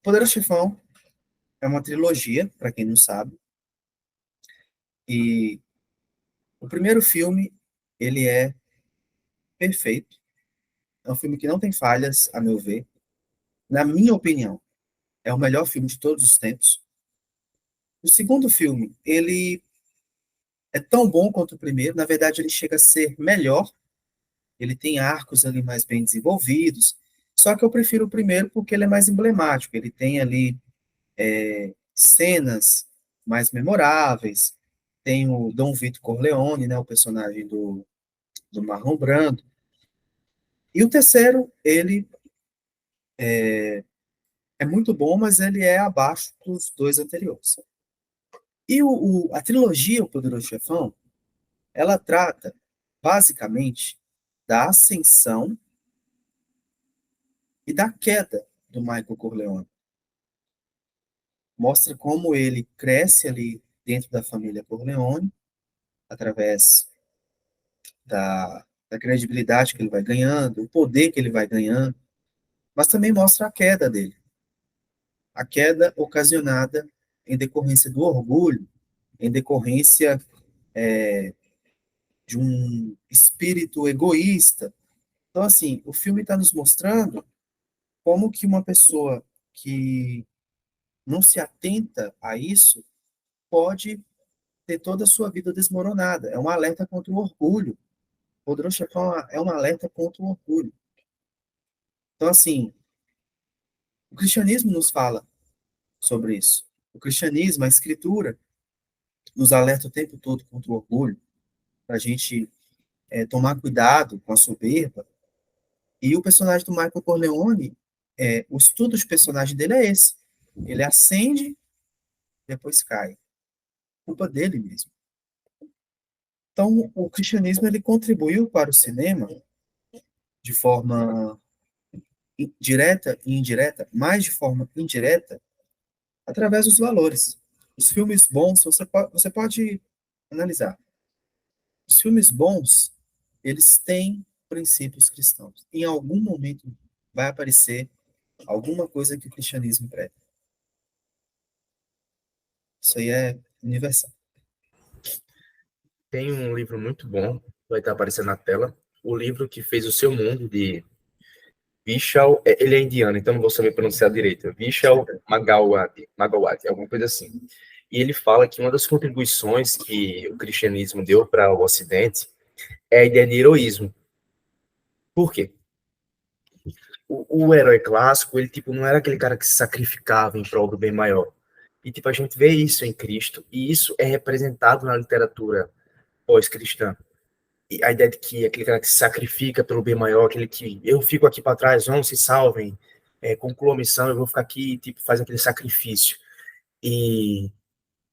Poderoso Chefão é uma trilogia, para quem não sabe, e o primeiro filme, ele é perfeito, é um filme que não tem falhas, a meu ver, na minha opinião, é o melhor filme de todos os tempos. O segundo filme, ele é tão bom quanto o primeiro, na verdade, ele chega a ser melhor, ele tem arcos ali mais bem desenvolvidos, só que eu prefiro o primeiro porque ele é mais emblemático, ele tem ali cenas mais memoráveis, tem o Dom Vito Corleone, né, o personagem do Marlon Brando, e o terceiro, ele é muito bom, mas ele é abaixo dos dois anteriores. E a trilogia O Poderoso Chefão, ela trata, basicamente, da ascensão e da queda do Michael Corleone. Mostra como ele cresce ali dentro da família Corleone, através da credibilidade que ele vai ganhando, o poder que ele vai ganhando, mas também mostra a queda dele. A queda ocasionada em decorrência do orgulho, em decorrência de um espírito egoísta. Então, assim, o filme está nos mostrando como que uma pessoa que não se atenta a isso pode ter toda a sua vida desmoronada. É um alerta contra o orgulho. O Poderoso Chefão é um alerta contra o orgulho. Então, assim, o cristianismo nos fala sobre isso. O cristianismo, a escritura, nos alerta o tempo todo contra o orgulho, para a gente tomar cuidado com a soberba. E o personagem do Michael Corleone, o estudo de personagem dele é esse. Ele ascende, depois cai. Culpa dele mesmo. Então, o cristianismo ele contribuiu para o cinema de forma direta e indireta, mais de forma indireta, através dos valores. Os filmes bons, você pode analisar. Os filmes bons, eles têm princípios cristãos. Em algum momento vai aparecer alguma coisa que o cristianismo prega. Isso aí é universal. Tem um livro muito bom, vai estar aparecendo na tela, o livro que fez o seu mundo, de Vishal, ele é indiano, então não vou saber pronunciar direito, Vishal Magawati, alguma coisa assim. E ele fala que uma das contribuições que o cristianismo deu para o Ocidente é a ideia de heroísmo. Por quê? O herói clássico, ele, tipo, não era aquele cara que se sacrificava em prol do bem maior. E, tipo, a gente vê isso em Cristo, e isso é representado na literatura pós-cristã. E a ideia de que aquele cara que se sacrifica pelo bem maior, aquele que eu fico aqui para trás, vão, se salvem, concluam a missão, eu vou ficar aqui, tipo, faz aquele sacrifício. E,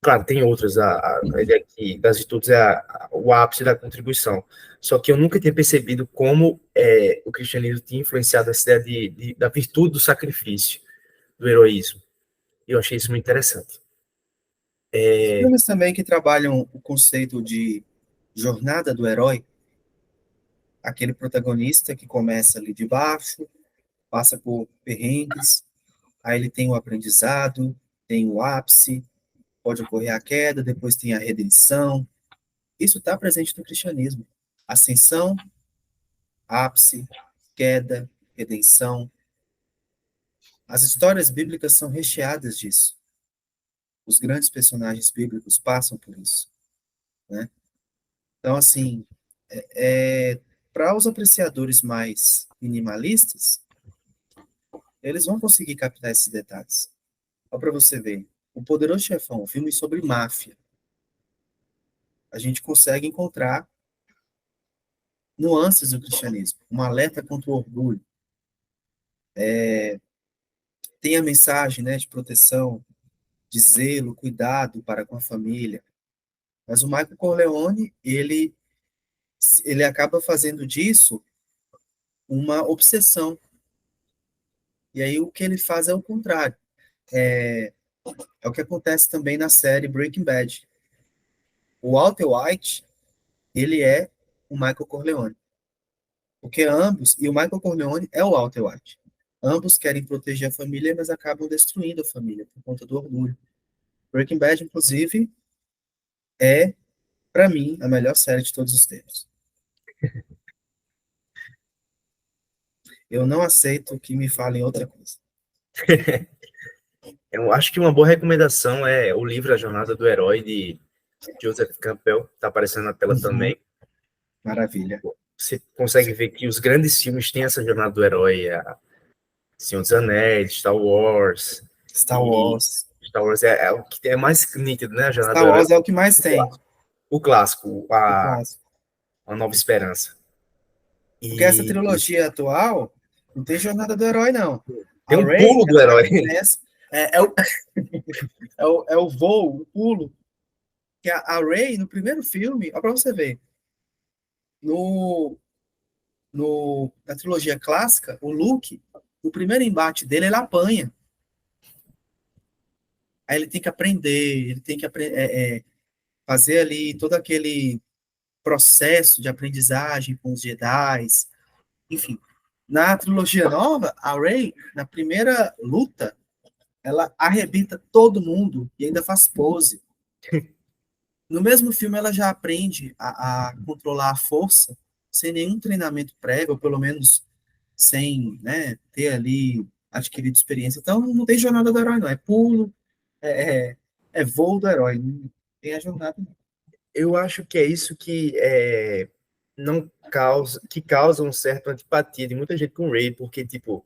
claro, tem outras, a ideia que das virtudes é o ápice da contribuição. Só que eu nunca tinha percebido como o cristianismo tinha influenciado essa ideia da virtude do sacrifício, do heroísmo. E eu achei isso muito interessante. Filmes também que trabalham o conceito de jornada do herói, aquele protagonista que começa ali de baixo, passa por perrengues, aí ele tem o aprendizado, tem o ápice, pode ocorrer a queda, depois tem a redenção. Isso está presente no cristianismo. Ascensão, ápice, queda, redenção. As histórias bíblicas são recheadas disso. Os grandes personagens bíblicos passam por isso, né? Então, assim, para os apreciadores mais minimalistas, eles vão conseguir captar esses detalhes. Só para você ver, O Poderoso Chefão, um filme sobre máfia, a gente consegue encontrar nuances do cristianismo, um alerta contra o orgulho. Tem a mensagem, né, de proteção, de zelo, cuidado para com a família. Mas o Michael Corleone, ele acaba fazendo disso uma obsessão. E aí o que ele faz é o contrário. É o que acontece também na série Breaking Bad. O Walter White, ele é o Michael Corleone. Porque ambos, e o Michael Corleone é o Walter White. Ambos querem proteger a família, mas acabam destruindo a família por conta do orgulho. Breaking Bad, inclusive, é, para mim, a melhor série de todos os tempos. Eu não aceito que me falem outra coisa. Eu acho que uma boa recomendação é o livro A Jornada do Herói, de Joseph Campbell, está aparecendo na tela também. Maravilha. Você consegue ver que os grandes filmes têm essa jornada do herói, Senhor dos Anéis, Star Wars. Star Wars. Star Wars é o que é mais nítido, né? A jornada Star do herói. Wars é o que mais tem. O clássico, O clássico. A Nova Esperança. Porque essa E trilogia atual não tem jornada do herói, não. tem A um Rey, pulo do herói. é o voo, o pulo. Que a Rey, no primeiro filme, olha pra você ver, na trilogia clássica, o Luke, o primeiro embate dele, ele apanha. Aí ele tem que aprender, ele tem que fazer ali todo aquele processo de aprendizagem com os Jedi, enfim. Na trilogia nova, a Rey, na primeira luta, ela arrebenta todo mundo e ainda faz pose. No mesmo filme, ela já aprende a controlar a força sem nenhum treinamento prévio, ou pelo menos sem, né, ter ali adquirido experiência. Então, não tem jornada do herói, não. É pulo, é voo do herói. Não tem a jornada, não. Eu acho que é isso que não causa um certo antipatia de muita gente com Rey, porque, tipo,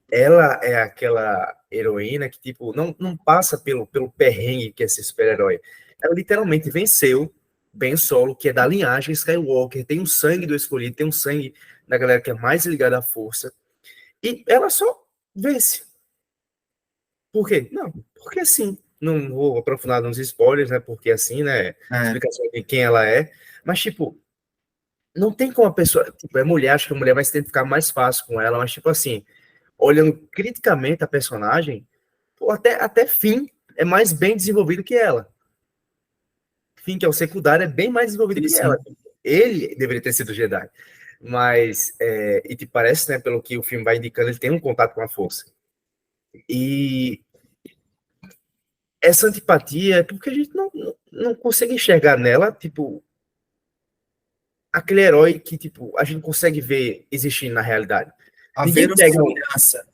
ela é aquela heroína que, tipo, não passa pelo perrengue que é ser super-herói. Ela literalmente venceu Ben Solo, que é da linhagem Skywalker, tem o sangue do escolhido, tem o sangue da galera que é mais ligada à força, e ela só vence. Por quê? Não, porque sim. Não vou aprofundar nos spoilers, né? Porque assim, né? Explicação de quem ela é. Mas, tipo, não tem como a pessoa. Tipo, é mulher, acho que a mulher vai se identificar mais fácil com ela, mas, tipo assim, olhando criticamente a personagem, pô, até Finn é mais bem desenvolvido que ela. Finn, que é o secundário, é bem mais desenvolvido que ela. Ele deveria ter sido Jedi. Mas, e te parece, né, pelo que o filme vai indicando, ele tem um contato com a força. E essa antipatia é porque a gente não consegue enxergar nela, tipo, aquele herói que, tipo, a gente consegue ver existindo na realidade. A Ninguém pega um... verossimilhança.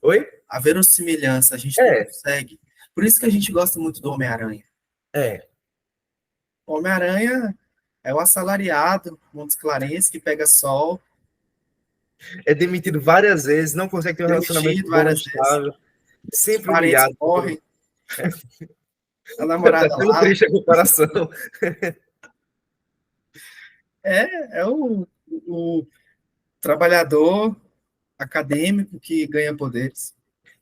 Oi? A verossimilhança, a gente não É, consegue. Por isso que a gente gosta muito do Homem-Aranha. é. O Homem-Aranha é o assalariado, Montes Clarence, que pega sol, É demitido várias vezes, não consegue ter um relacionamento demitido bom, várias vezes. estável, Os sempre parentes humilhado. morrem, a Tá namorada tão lá. triste a comparação. É o trabalhador acadêmico que ganha poderes.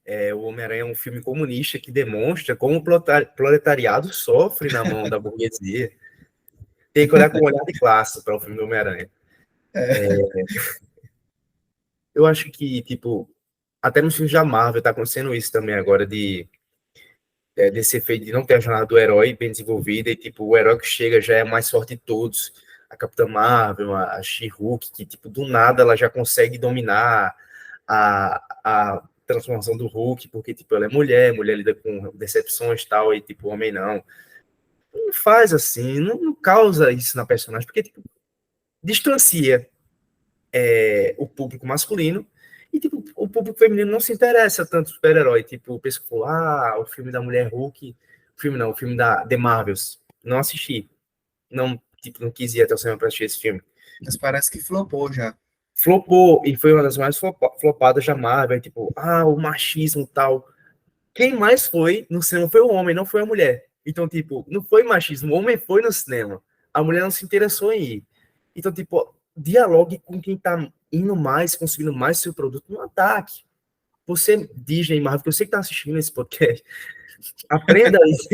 É, o Homem-Aranha é um filme comunista que demonstra como o proletariado sofre na mão da burguesia. Tem que olhar com um olhar de classe para o filme do Homem-Aranha. Eu acho que, tipo, até nos filmes da Marvel tá acontecendo isso também agora, desse efeito de não ter a jornada do herói bem desenvolvida, e, tipo, o herói que chega já é mais forte de todos. A Capitã Marvel, a She-Hulk, que, tipo, do nada ela já consegue dominar a transformação do Hulk, porque, tipo, ela é mulher, mulher lida com decepções e tal, e, tipo, o homem não. Não faz assim, não causa isso na personagem, porque, tipo, distancia o público masculino e, tipo, o público feminino não se interessa tanto por super-herói. Tipo, o pessoal fala, o filme da Mulher Hulk, o filme não, o filme da The Marvels. Não assisti. Não, tipo, não quis ir até o cinema para assistir esse filme. Mas parece que flopou já. Flopou, e foi uma das mais flopadas da Marvel. Tipo, o machismo e tal. Quem mais foi no cinema foi o homem, não foi a mulher. Então, tipo, não foi machismo, o homem foi no cinema. A mulher não se interessou em ir. Então, tipo, dialogue com quem tá indo mais, conseguindo mais seu produto no ataque. Você, Disney, Marvel, que eu sei que tá assistindo esse podcast, aprenda isso.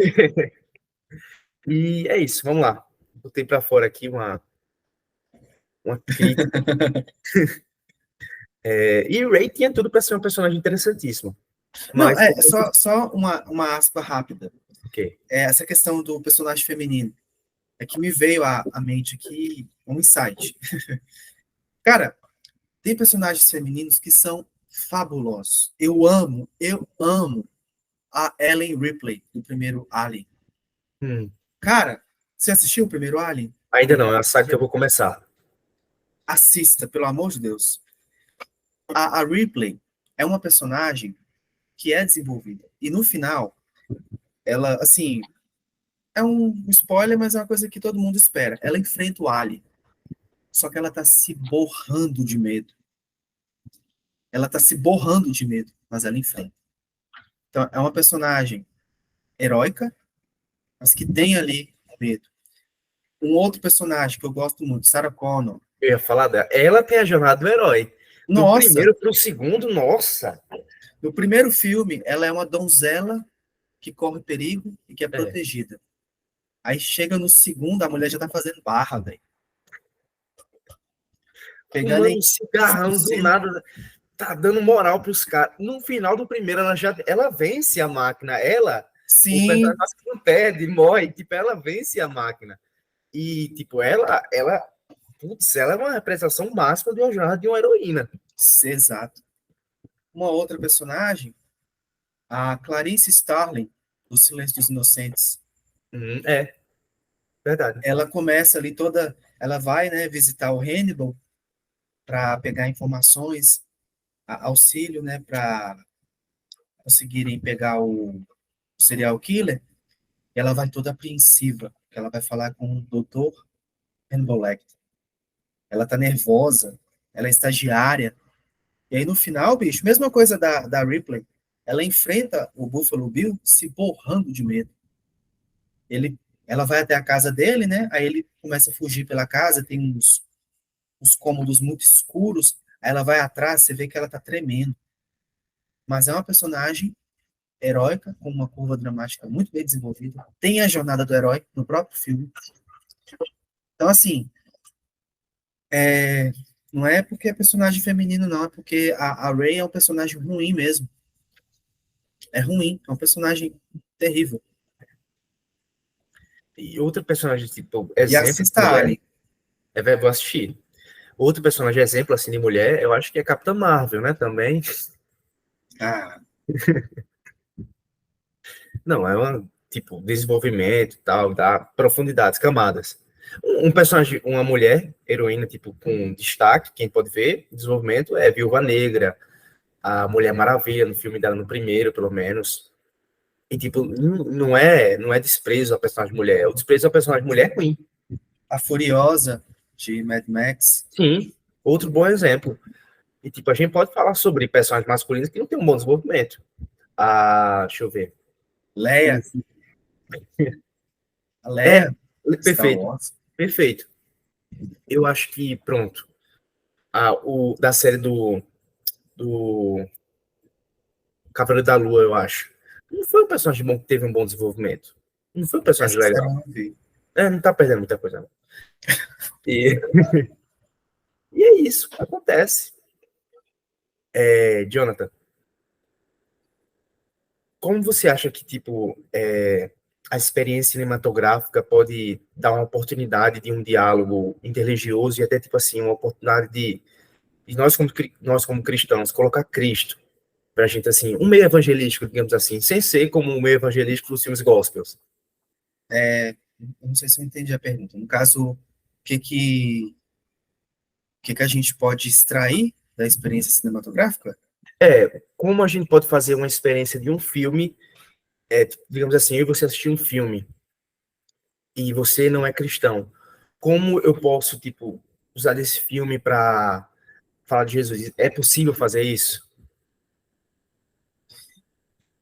E é isso, vamos lá. Botei para fora aqui uma crítica. E Ray tinha tudo para ser um personagem interessantíssimo. Não, Mas, por conta... só uma aspa rápida. Ok. Essa questão do personagem feminino. É que me veio à mente aqui um insight. Cara, tem personagens femininos que são fabulosos. Eu amo a Ellen Ripley, do primeiro Alien. Cara, você assistiu o primeiro Alien? Ainda não, é a saga que eu vou começar. Assista, pelo amor de Deus. A Ripley é uma personagem que é desenvolvida. E no final, ela, assim, é um spoiler, mas é uma coisa que todo mundo espera. Ela enfrenta o Alien. Só que ela tá se borrando de medo. Ela tá se borrando de medo, mas ela enfrenta. Então, é uma personagem heróica, mas que tem ali medo. Um outro personagem que eu gosto muito, Sarah Connor. Eu ia falar dela. Ela tem a jornada do herói. Do Nossa, primeiro para o segundo, nossa. no primeiro filme, ela é uma donzela que corre perigo e que é É. protegida. Aí chega no segundo, a mulher já tá fazendo barra, velho. Pegando Fumando em um cigarrão do cima. nada, tá dando moral pros caras. No final do primeiro, ela vence a máquina. O personagem Sim, que não perde, morre, tipo, ela vence a máquina. E, tipo, putz, ela é uma representação máxima de uma jornada de uma heroína. exato. Uma outra personagem, a Clarice Starling, do Silêncio dos Inocentes. É, verdade. Ela começa ali toda, ela vai, né, visitar o Hannibal para pegar informações, auxílio, né, para conseguirem pegar o serial killer. E ela vai toda apreensiva, ela vai falar com o doutor Hannibal Lecter. Ela tá nervosa, ela é estagiária. E aí no final, bicho, mesma coisa da Ripley, ela enfrenta o Buffalo Bill se borrando de medo. Ela vai até a casa dele, né? Aí ele começa a fugir pela casa, tem uns cômodos muito escuros. Aí ela vai atrás, você vê que ela tá tremendo. Mas é uma personagem heróica, com uma curva dramática muito bem desenvolvida. Tem a jornada do herói no próprio filme. Então, assim, não é porque é personagem feminino, não. É porque a Rey é um personagem ruim mesmo. É ruim, é um personagem terrível. E outro personagem, tipo, E exemplo de assista a mulher, Ali. vou assistir. Outro personagem exemplo, assim, de mulher, eu acho que é Capitã Marvel, né, também. Ah, Não, é tipo, desenvolvimento e tal, dá profundidades, camadas. Um personagem, uma mulher, heroína, tipo, com destaque, quem pode ver, desenvolvimento, é Viúva Negra, a Mulher Maravilha, no filme dela, no primeiro, pelo menos. E, tipo, não é desprezo a personagem mulher, o desprezo a personagem mulher é ruim. A Furiosa, de Mad Max. Sim, outro bom exemplo. E, tipo, a gente pode falar sobre personagens masculinos que não têm um bom desenvolvimento. Deixa eu ver. Leia, O- a É, Leia, Star perfeito, Wars. perfeito. Eu acho que, pronto, da série do Cavaleiro da Lua, eu acho. Não foi um personagem bom que teve um bom desenvolvimento. Não foi um personagem Essa série legal. eu não vi. Não tá perdendo muita coisa, não. E, e é isso, acontece. Jonathan, como você acha que, tipo, a experiência cinematográfica pode dar uma oportunidade de um diálogo interreligioso e até, tipo assim, uma oportunidade de nós como cristãos, colocar Cristo pra gente, assim, um meio evangelístico, digamos assim, sem ser como um meio evangelístico dos filmes gospels. Eu não sei se eu entendi a pergunta. No caso, o que que a gente pode extrair da experiência cinematográfica? Como a gente pode fazer uma experiência de um filme, digamos assim, eu e você assistir um filme e você não é cristão, como eu posso, tipo, usar desse filme para falar de Jesus? É possível fazer isso?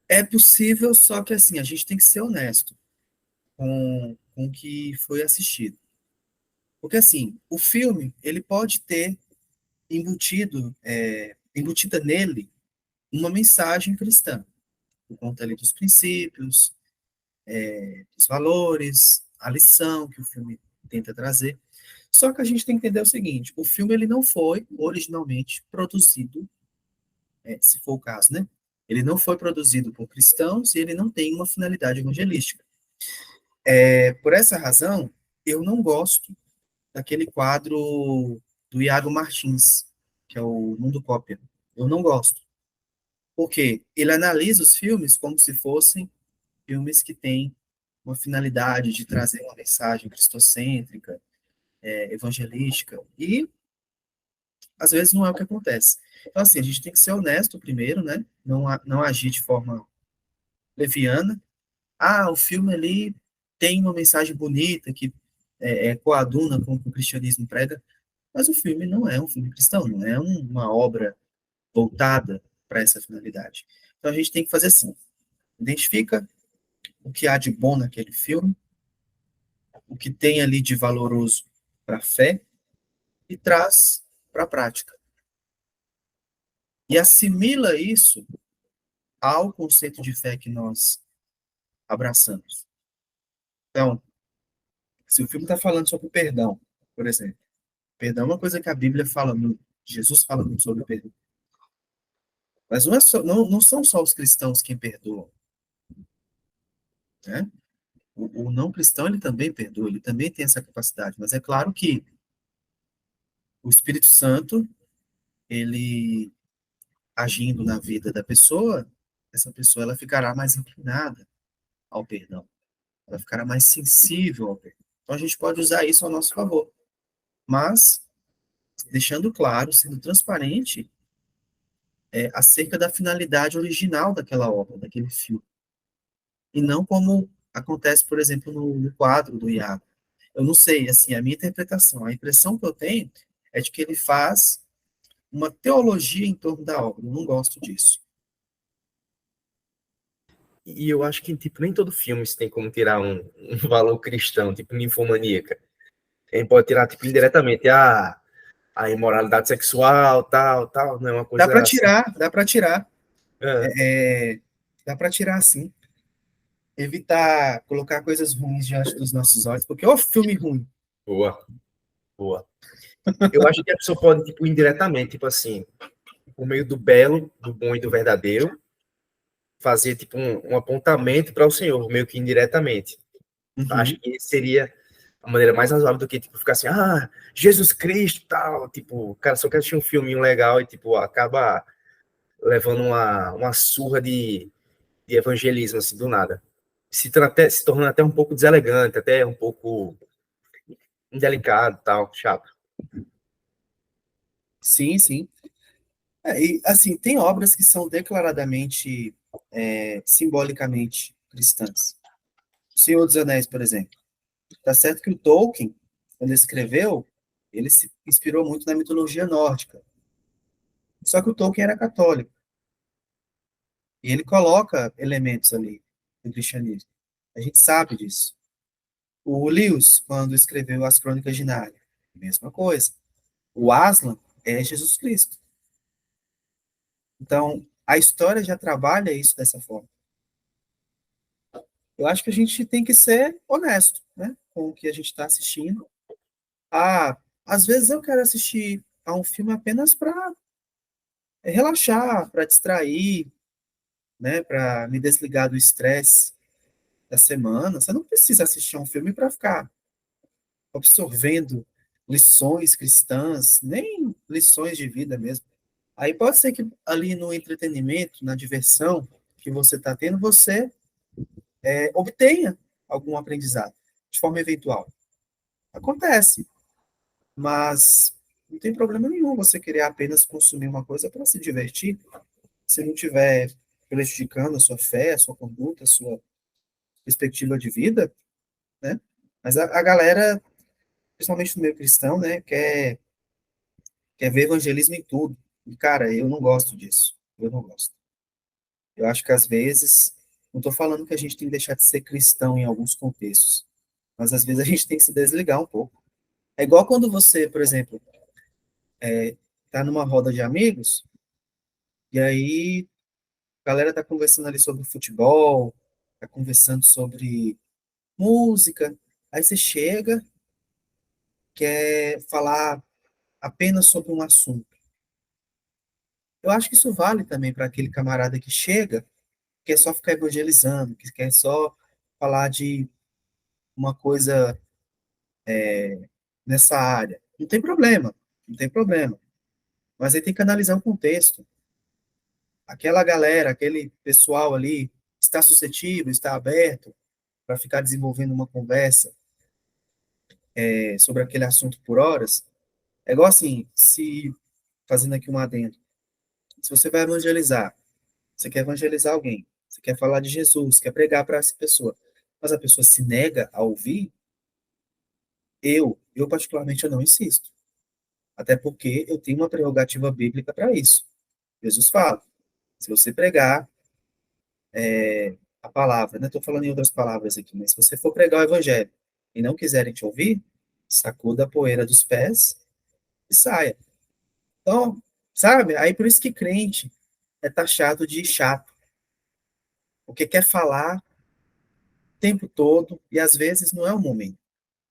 É possível, só que assim, a gente tem que ser honesto com o que foi assistido. Porque assim, o filme, ele pode ter embutida nele uma mensagem cristã, por conta ali dos princípios, dos valores, a lição que o filme tenta trazer. Só que a gente tem que entender o seguinte, o filme ele não foi originalmente produzido, se for o caso, né? Ele não foi produzido por cristãos e ele não tem uma finalidade evangelística. Por essa razão, eu não gosto daquele quadro do Iago Martins, que é o Mundo Cópia. Eu não gosto. Porque ele analisa os filmes como se fossem filmes que têm uma finalidade de trazer uma mensagem cristocêntrica, evangelística, e às vezes não é o que acontece. Então, assim, a gente tem que ser honesto primeiro, né? Não agir de forma leviana. O filme ali tem uma mensagem bonita que coaduna com o que o cristianismo prega, mas o filme não é um filme cristão, não é uma obra voltada para essa finalidade. Então a gente tem que fazer assim: identifica o que há de bom naquele filme, o que tem ali de valoroso para a fé e traz para a prática. E assimila isso ao conceito de fé que nós abraçamos. Então, se o filme está falando sobre perdão, por exemplo, perdão é uma coisa que a Bíblia fala muito, Jesus fala muito sobre perdão. Mas não são só os cristãos quem perdoam, né? O não cristão, ele também perdoa, ele também tem essa capacidade, mas é claro que o Espírito Santo, ele agindo na vida da pessoa, essa pessoa ela ficará mais inclinada ao perdão, ela ficará mais sensível ao perdão. Então a gente pode usar isso ao nosso favor, mas deixando claro, sendo transparente, acerca da finalidade original daquela obra, daquele filme, e não como acontece, por exemplo, no quadro do Iago. Eu não sei, assim, a minha interpretação, a impressão que eu tenho é de que ele faz uma teologia em torno da obra. Eu não gosto disso. E eu acho que, tipo, nem todo filme tem como tirar um valor cristão, tipo, ninfomaníaca. A gente pode tirar, tipo, indiretamente, a imoralidade sexual, tal, tal, não é uma Dá para coisa assim. tirar, dá para tirar, Ah, dá para tirar sim. Evitar colocar coisas ruins diante dos nossos olhos, porque o filme ruim. boa, boa. Eu acho que a pessoa pode, tipo, indiretamente, tipo assim, por meio do belo, do bom e do verdadeiro, fazer, tipo, um apontamento para o Senhor, meio que indiretamente. Acho Uhum. que seria a maneira mais razoável do que, tipo, ficar assim, Jesus Cristo, tal, tipo, o cara só quer assistir um filminho legal e, tipo, acaba levando uma surra de evangelismo, assim, do nada. Se tornando até um pouco deselegante, até um pouco indelicado, tal, chato. Sim, sim. E, assim, tem obras que são declaradamente, simbolicamente cristãs. O Senhor dos Anéis, por exemplo. Tá certo que o Tolkien, quando ele escreveu, ele se inspirou muito na mitologia nórdica. Só que o Tolkien era católico. E ele coloca elementos ali do cristianismo. A gente sabe disso. O Lewis, quando escreveu as Crônicas de Nárnia, mesma coisa. O Aslan é Jesus Cristo. Então, a história já trabalha isso dessa forma. Eu acho que a gente tem que ser honesto, né, com o que a gente está assistindo. Ah, às vezes eu quero assistir a um filme apenas para relaxar, para distrair, né, para me desligar do estresse da semana. Você não precisa assistir a um filme para ficar absorvendo lições cristãs, nem lições de vida mesmo. Aí pode ser que ali no entretenimento, na diversão que você está tendo, você obtenha algum aprendizado, de forma eventual. Acontece, mas não tem problema nenhum você querer apenas consumir uma coisa para se divertir, se não estiver prejudicando a sua fé, a sua conduta, a sua perspectiva de vida, né? Mas a galera, principalmente no meio cristão, né, quer ver evangelismo em tudo. E, cara, eu não gosto disso. Eu não gosto. Eu acho que às vezes, não estou falando que a gente tem que deixar de ser cristão em alguns contextos, mas às vezes a gente tem que se desligar um pouco. É igual quando você, por exemplo, tá numa roda de amigos, e aí a galera tá conversando ali sobre futebol, tá conversando sobre música, aí você chega, quer falar apenas sobre um assunto. Eu acho que isso vale também para aquele camarada que chega, que quer só ficar evangelizando, que quer só falar de uma coisa nessa área. Não tem problema, não tem problema. Mas aí tem que analisar o contexto. Aquela galera, aquele pessoal ali, está suscetível, está aberto para ficar desenvolvendo uma conversa sobre aquele assunto por horas. É igual assim, se, fazendo aqui um adendo, se você vai evangelizar, você quer evangelizar alguém, você quer falar de Jesus, quer pregar para essa pessoa, mas a pessoa se nega a ouvir, eu particularmente, eu não insisto. Até porque eu tenho uma prerrogativa bíblica para isso. Jesus fala, se você pregar a palavra, não estou falando em outras palavras aqui, mas se você for pregar o evangelho e não quiserem te ouvir, sacuda a poeira dos pés e saia. Então, sabe? Aí por isso que crente é taxado de chato, porque quer falar o tempo todo e às vezes não é o momento.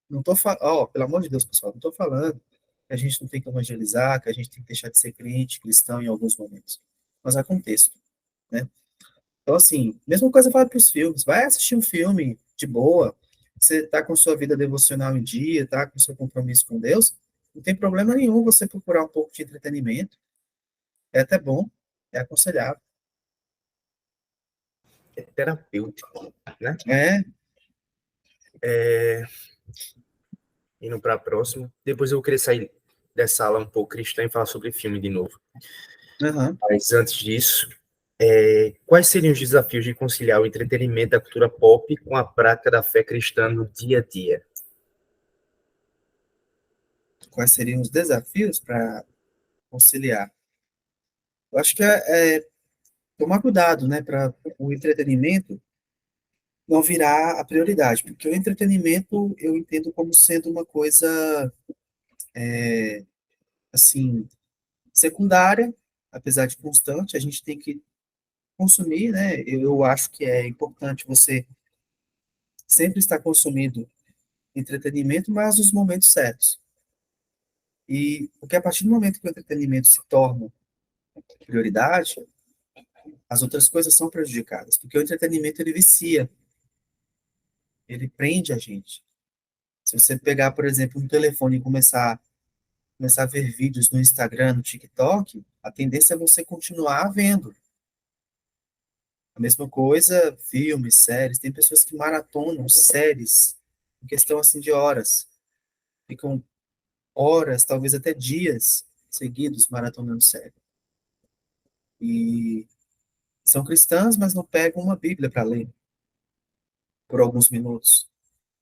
Não tô falando, ó, pelo amor de Deus, pessoal, não estou falando que a gente não tem que evangelizar, que a gente tem que deixar de ser crente, cristão em alguns momentos. Mas há contexto, né? Então, assim, mesma coisa vale para os filmes. Vai assistir um filme de boa, você tá com sua vida devocional em dia, tá com seu compromisso com Deus, não tem problema nenhum você procurar um pouco de entretenimento. É até bom, é aconselhável. É terapêutico, né? É, Indo para a próxima. Depois eu vou querer sair dessa aula um pouco cristã e falar sobre filme de novo. aham. Mas antes disso, quais seriam os desafios de conciliar o entretenimento da cultura pop com a prática da fé cristã no dia a dia? Quais seriam os desafios para conciliar? Eu acho que é tomar cuidado, né, para o entretenimento não virar a prioridade, porque o entretenimento eu entendo como sendo uma coisa, assim, secundária, apesar de constante, a gente tem que consumir, né? Eu acho que é importante você sempre estar consumindo entretenimento, mas nos momentos certos. E porque a partir do momento que o entretenimento se torna prioridade, as outras coisas são prejudicadas, porque o entretenimento ele vicia, ele prende a gente. Se você pegar, por exemplo, um telefone e começar a ver vídeos no Instagram, no TikTok, a tendência é você continuar vendo. A mesma coisa, filmes, séries. Tem pessoas que maratonam séries em questão assim de horas. ficam horas, talvez até dias seguidos maratonando série. E são cristãs, mas não pegam uma Bíblia para ler por alguns minutos.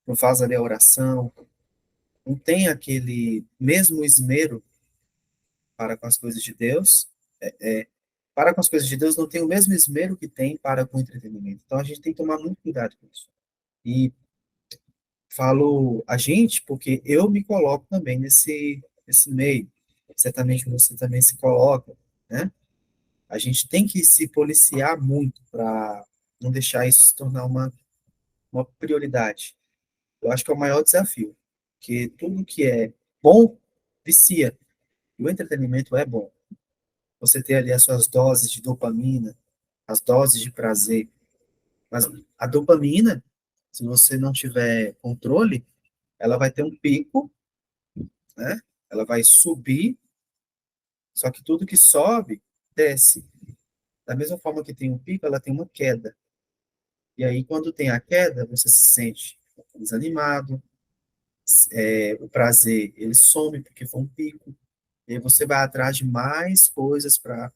Não faz ali a oração, não tem aquele mesmo esmero para com as coisas de Deus. Para com as coisas de Deus não tem o mesmo esmero que tem para com o entretenimento. Então a gente tem que tomar muito cuidado com isso. E falo a gente porque eu me coloco também nesse meio. Certamente você também se coloca, né? A gente tem que se policiar muito para não deixar isso se tornar uma prioridade. Eu acho que é o maior desafio, porque tudo que é bom vicia. E o entretenimento é bom. Você ter ali as suas doses de dopamina, as doses de prazer. Mas a dopamina, se você não tiver controle, ela vai ter um pico, né? Ela vai subir, só que tudo que sobe, desce. Da mesma forma que tem um pico, ela tem uma queda. E aí, quando tem a queda, você se sente desanimado, o prazer, ele some porque foi um pico, e aí você vai atrás de mais coisas para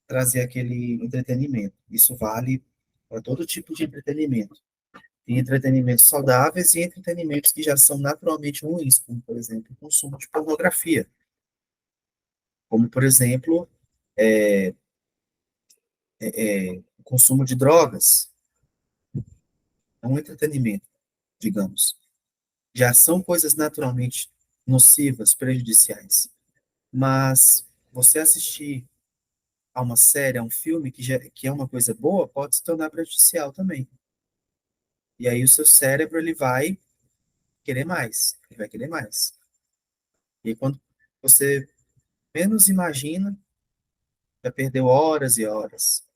trazer aquele entretenimento. Isso vale para todo tipo de entretenimento. Tem entretenimentos saudáveis e entretenimentos que já são naturalmente ruins, como, por exemplo, o consumo de pornografia. Como, por exemplo, o consumo de drogas. É um entretenimento, digamos. Já são coisas naturalmente nocivas, prejudiciais. Mas você assistir a uma série, a um filme que é uma coisa boa, pode se tornar prejudicial também. E aí o seu cérebro ele vai querer mais, ele vai querer mais. E quando você menos imagina, já perdeu horas e horas,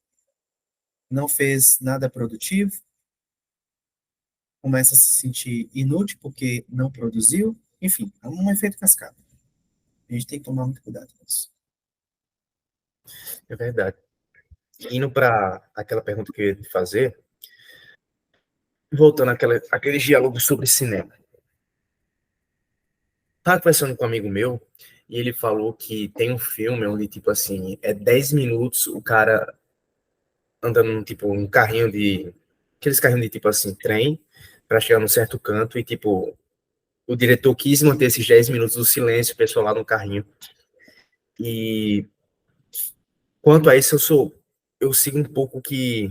não fez nada produtivo, começa a se sentir inútil porque não produziu, enfim, é um efeito cascata. A gente tem que tomar muito cuidado com isso. É verdade. Indo para aquela pergunta que eu ia te fazer, voltando àquele diálogo sobre cinema. Tava conversando com um amigo meu e ele falou que tem um filme onde, tipo assim, é 10 minutos o cara andando, tipo, um carrinho de... Aqueles carrinhos de, tipo assim, trem, para chegar num certo canto e, tipo, o diretor quis manter esses 10 minutos do silêncio, o pessoal lá no carrinho. E quanto a isso, eu sigo um pouco que...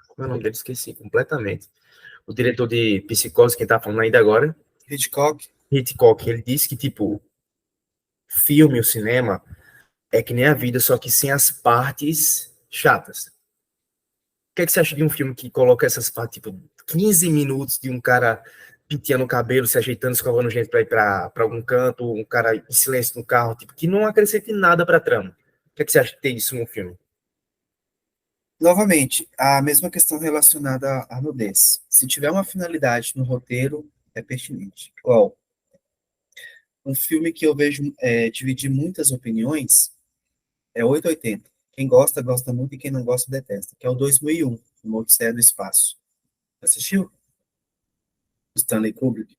Como é o nome dele? Esqueci completamente. O diretor de Psicose, quem tá falando ainda agora, Hitchcock, Hitchcock, ele disse que, tipo, filme, o cinema, é que nem a vida, só que sem as partes chatas. O que é que você acha de um filme que coloca essas partes, tipo, 15 minutos de um cara penteando o cabelo, se ajeitando, escovando gente pra ir pra algum canto, um cara em silêncio no carro, tipo, que não acrescenta em nada pra trama. O que é que você acha de ter isso num filme? novamente, a mesma questão relacionada à nudez. Se tiver uma finalidade no roteiro, é pertinente. Igual, um filme que eu vejo dividir muitas opiniões é 880. Quem gosta, gosta muito, e quem não gosta, detesta. Que é o 2001, Uma Odisseia do Espaço. Assistiu? Stanley Kubrick.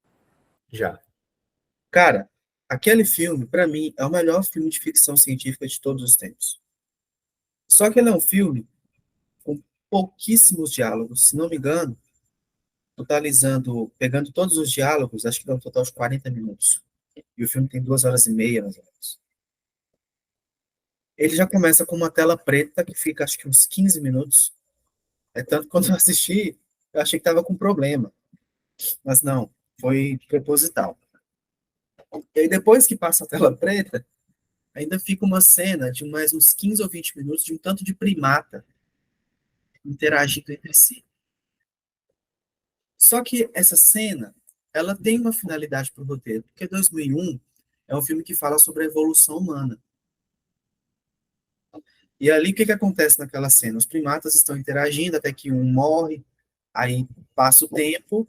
Já. Cara, aquele filme, para mim, é o melhor filme de ficção científica de todos os tempos. Só que ele é um filme com pouquíssimos diálogos, se não me engano, totalizando, pegando todos os diálogos, acho que dá um total de 40 minutos. E o filme tem 2 horas e meia, mais ou menos. Ele já começa com uma tela preta que fica, acho que uns 15 minutos. É tanto que quando eu assisti, eu achei que estava com problema. Mas não, foi proposital. E aí, depois que passa a tela preta, ainda fica uma cena de mais uns 15 ou 20 minutos de um tanto de primata interagindo entre si. Só que essa cena, ela tem uma finalidade para o roteiro, porque 2001 é um filme que fala sobre a evolução humana. E ali, o que que acontece naquela cena? Os primatas estão interagindo até que um morre, aí passa o tempo,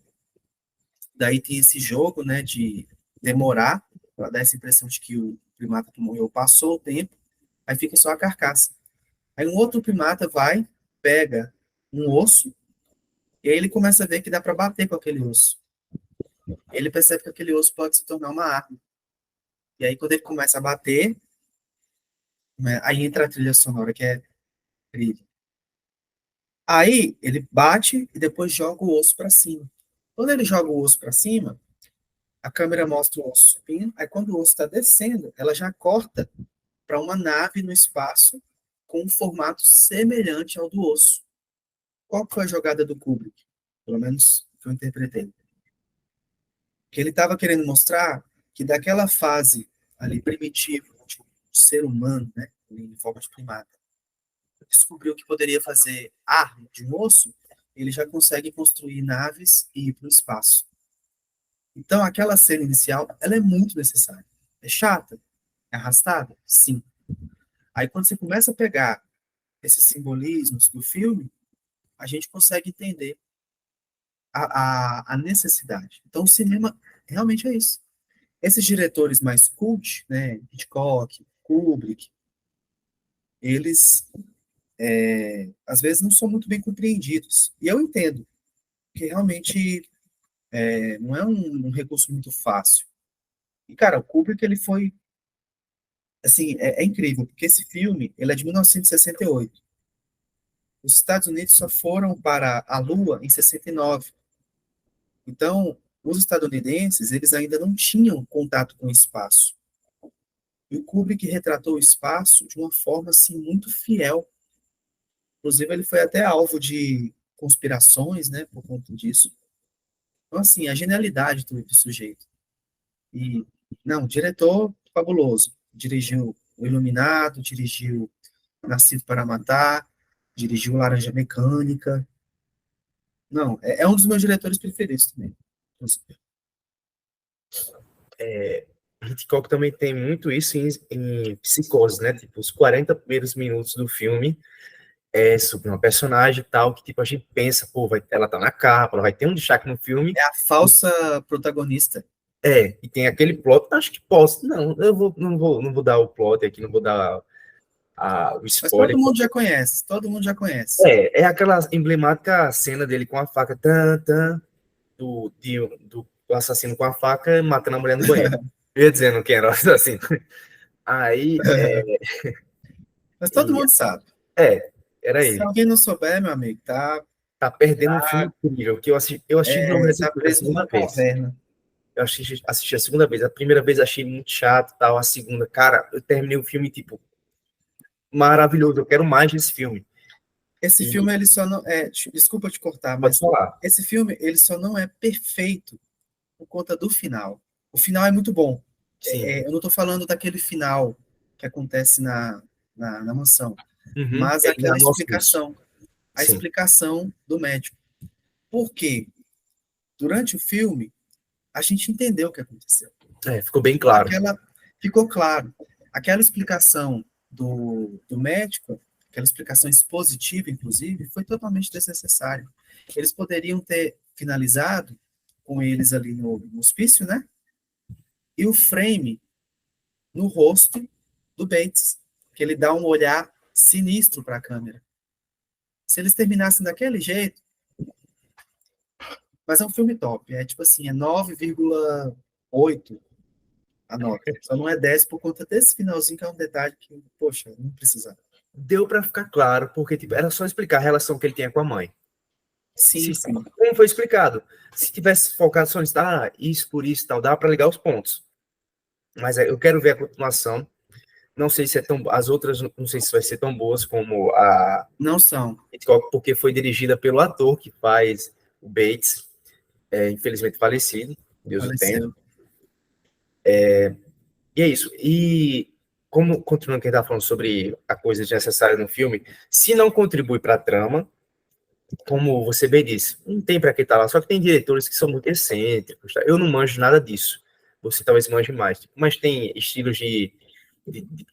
daí tem esse jogo, né, de demorar, para dar essa impressão de que o primata que morreu passou o tempo, aí fica só a carcaça. Aí um outro primata vai, pega um osso, e aí ele começa a ver que dá para bater com aquele osso. ele percebe que aquele osso pode se tornar uma arma. E aí, quando ele começa a bater, né, aí entra a trilha sonora, que é incrível. Aí, ele bate e depois joga o osso para cima. Quando ele joga o osso para cima, a câmera mostra o osso subindo, aí quando o osso está descendo, ela já corta para uma nave no espaço com um formato semelhante ao do osso. Qual foi a jogada do Kubrick? Pelo menos que eu interpretei. Que ele estava querendo mostrar que daquela fase ali primitiva, tipo, do ser humano, né, em forma de primata, descobriu que poderia fazer arma de um osso, ele já consegue construir naves e ir para o espaço. Então, aquela cena inicial, ela é muito necessária. É chata? É arrastada? Sim. Aí, quando você começa a pegar esses simbolismos do filme, a gente consegue entender a necessidade. Então, o cinema realmente é isso. Esses diretores mais cult, né, Hitchcock, Kubrick, eles, às vezes, não são muito bem compreendidos. E eu entendo, que realmente não é um recurso muito fácil. E, cara, o Kubrick, ele foi, assim, é incrível, porque esse filme, ele é de 1968. Os Estados Unidos só foram para a Lua em 69. Então, os estadunidenses, eles ainda não tinham contato com o espaço. E o Kubrick retratou o espaço de uma forma, assim, muito fiel. Inclusive, ele foi até alvo de conspirações, né, por conta disso. Então, assim, a genialidade do sujeito. E, não, diretor fabuloso. Dirigiu O Iluminado, dirigiu Nascido para Matar, dirigiu Laranja Mecânica. Não, é um dos meus diretores preferidos também. Hitchcock também tem muito isso em Psicose, né? Tipo, os 40 primeiros minutos do filme é sobre uma personagem e tal, que tipo, a gente pensa, pô, ela tá na capa, ela vai ter um destaque no filme. É a falsa protagonista. E tem aquele plot, acho que posso. Não, não vou dar o plot aqui, não vou dar o Mas todo spoiler. mundo já conhece, todo mundo já conhece. É aquela emblemática cena dele com a faca, do assassino com a faca matando a mulher no banheiro. Eu ia dizendo quem era o assassino. Aí, Mas todo e, mundo sabe. é, era Se ele. alguém não souber, meu amigo, Tá perdendo um filme incrível, que eu assisti de novo tá recentemente a preso segunda numa vez. caverna. Eu assisti a segunda vez. A primeira vez achei muito chato, tal. A segunda, cara, eu terminei o filme, tipo, maravilhoso. Eu quero mais desse filme. Esse E filme, ele só não desculpa te cortar, pode mas falar. esse filme, ele só não é perfeito por conta do final. O final é muito bom. Sim. Eu não estou falando daquele final que acontece na mansão, Uhum. mas Ele aquela é nosso isso. explicação, a Sim. explicação do médico. Por quê? Durante o filme, a gente entendeu o que aconteceu. Ficou bem Então, claro. ficou claro. Aquela explicação do médico, aquela explicação expositiva, inclusive, foi totalmente desnecessária. Eles poderiam ter finalizado com eles ali no hospício, né? E o frame no rosto do Bates, que ele dá um olhar sinistro para a câmera. Se eles terminassem daquele jeito, mas é um filme top, é tipo assim, é 9,8 a nota. Só não é 10 por conta desse finalzinho, que é um detalhe que, poxa, não precisava. Deu para ficar claro, porque tipo, era só explicar a relação que ele tinha com a mãe. Sim, sim. Como foi explicado? Se tivesse focado só nisso, isso por isso, tal, dá para ligar os pontos. Mas eu quero ver a continuação. Não sei se é tão. As outras, não sei se vai ser tão boas como a Não são. Hitchcock, porque foi dirigida pelo ator que faz o Bates, infelizmente falecido, Deus o tenha. Faleceu. E é isso. E como continuando quem está falando sobre a coisa desnecessária no filme, se não contribui para a trama, como você bem disse, não tem para que estar lá. Só que tem diretores que são muito excêntricos. Tá? Eu não manjo nada disso. Você talvez manje mais. Mas tem estilos de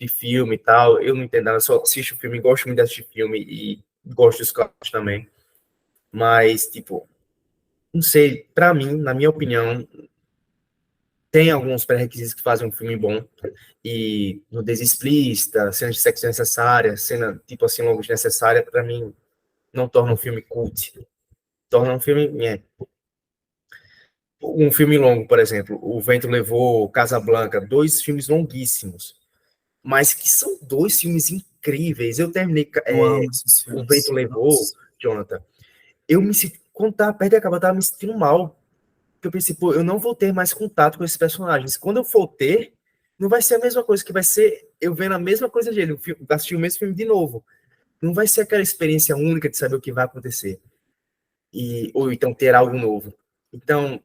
filme e tal. Eu não entendo nada. Só assisto filme, gosto muito de assistir filme e gosto dos clássicos também. Mas, tipo, não sei. Para mim, na minha opinião, tem alguns pré-requisitos que fazem um filme bom. E nudez explícita, cenas de sexo necessária, cena, tipo assim, longa desnecessária, para mim, não torna um filme cult. Torna um filme. Um filme longo, por exemplo, O Vento Levou, Casablanca, dois filmes longuíssimos, mas que são dois filmes incríveis. Eu terminei Eu amo esses O Vento filmes. Levou, Nossa. Jonathan. Eu me senti, quando tava perto de acabar, eu tava me sentindo mal. Porque eu pensei, pô, eu não vou ter mais contato com esses personagens. Quando eu for ter, não vai ser a mesma coisa, que vai ser eu vendo a mesma coisa dele, assistir o mesmo filme de novo. Não vai ser aquela experiência única de saber o que vai acontecer. Ou então ter algo novo. Então,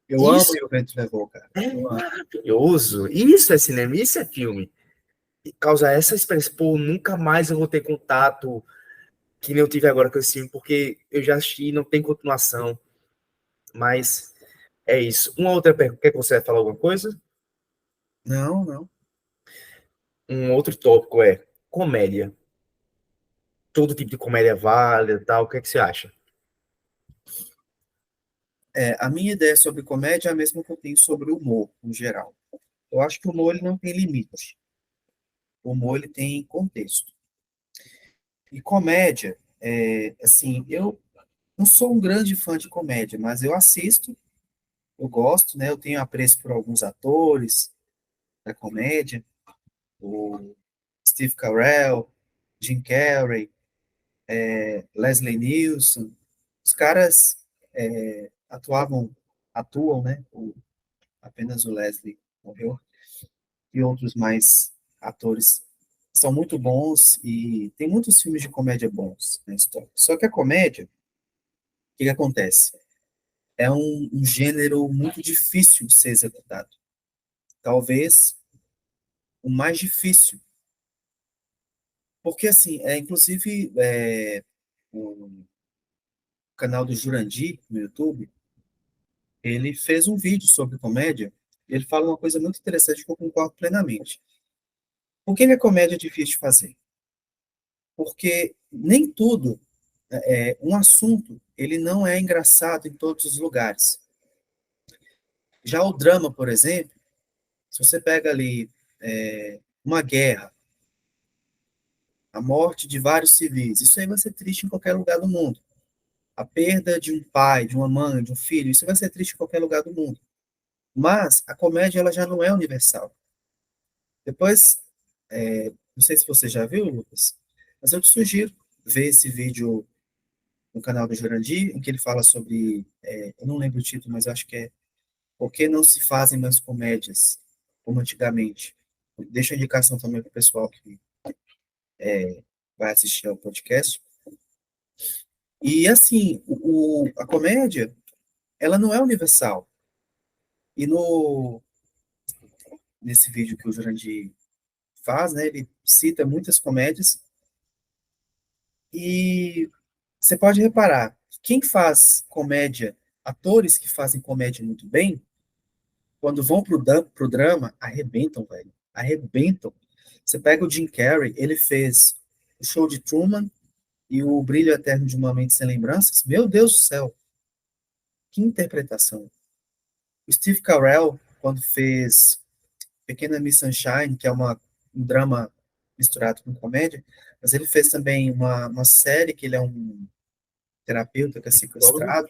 Eu amo isso E o Vento Levou, cara. é Eu amo. maravilhoso. Isso é cinema, isso é filme. E causa essa experiência, pô, nunca mais eu vou ter contato que nem eu tive agora com esse filme, porque eu já assisti, não tem continuação. Mas é isso. Uma outra pergunta, quer que você vai falar alguma coisa? Não, não. Um outro tópico é comédia. Todo tipo de comédia válida, tal. O que é que você acha? A minha ideia sobre comédia é a mesma que eu tenho sobre o humor, no geral. Eu acho que o humor ele não tem limite. O humor ele tem contexto. E comédia, assim, eu não sou um grande fã de comédia, mas eu assisto, eu gosto, né? Eu tenho apreço por alguns atores da comédia, o Steve Carell, Jim Carrey, Leslie Nielsen. Os caras atuam, né? Apenas o Leslie morreu, e outros mais atores são muito bons e tem muitos filmes de comédia bons na história. Só que a comédia, o que que acontece? É um gênero muito difícil de ser executado. Talvez o mais difícil. Porque, assim, inclusive, o canal do Jurandir, no YouTube, ele fez um vídeo sobre comédia, e ele fala uma coisa muito interessante que eu concordo plenamente. Por que a comédia é difícil de fazer? Porque nem tudo, um assunto, ele não é engraçado em todos os lugares. Já o drama, por exemplo, se você pega ali uma guerra, a morte de vários civis, isso aí vai ser triste em qualquer lugar do mundo. A perda de um pai, de uma mãe, de um filho, isso vai ser triste em qualquer lugar do mundo. Mas a comédia ela já não é universal. Depois, não sei se você já viu, Lucas, mas eu te sugiro ver esse vídeo no canal do Jurandir, em que ele fala sobre, eu não lembro o título, mas acho que é Por que não se fazem mais comédias como antigamente? Deixa a indicação também para o pessoal que vai assistir ao podcast. E assim, a comédia, ela não é universal. E nesse vídeo que o Jurandir faz, né, ele cita muitas comédias e você pode reparar, quem faz comédia, atores que fazem comédia muito bem, quando vão pro drama, arrebentam, velho. Arrebentam. Você pega o Jim Carrey, ele fez o Show de Truman e o Brilho Eterno de uma Mente Sem Lembranças. Meu Deus do céu, que interpretação. O Steve Carell, quando fez Pequena Miss Sunshine, que é um drama misturado com comédia, mas ele fez também uma série que ele é um terapeuta que é Psicólogo? sequestrado,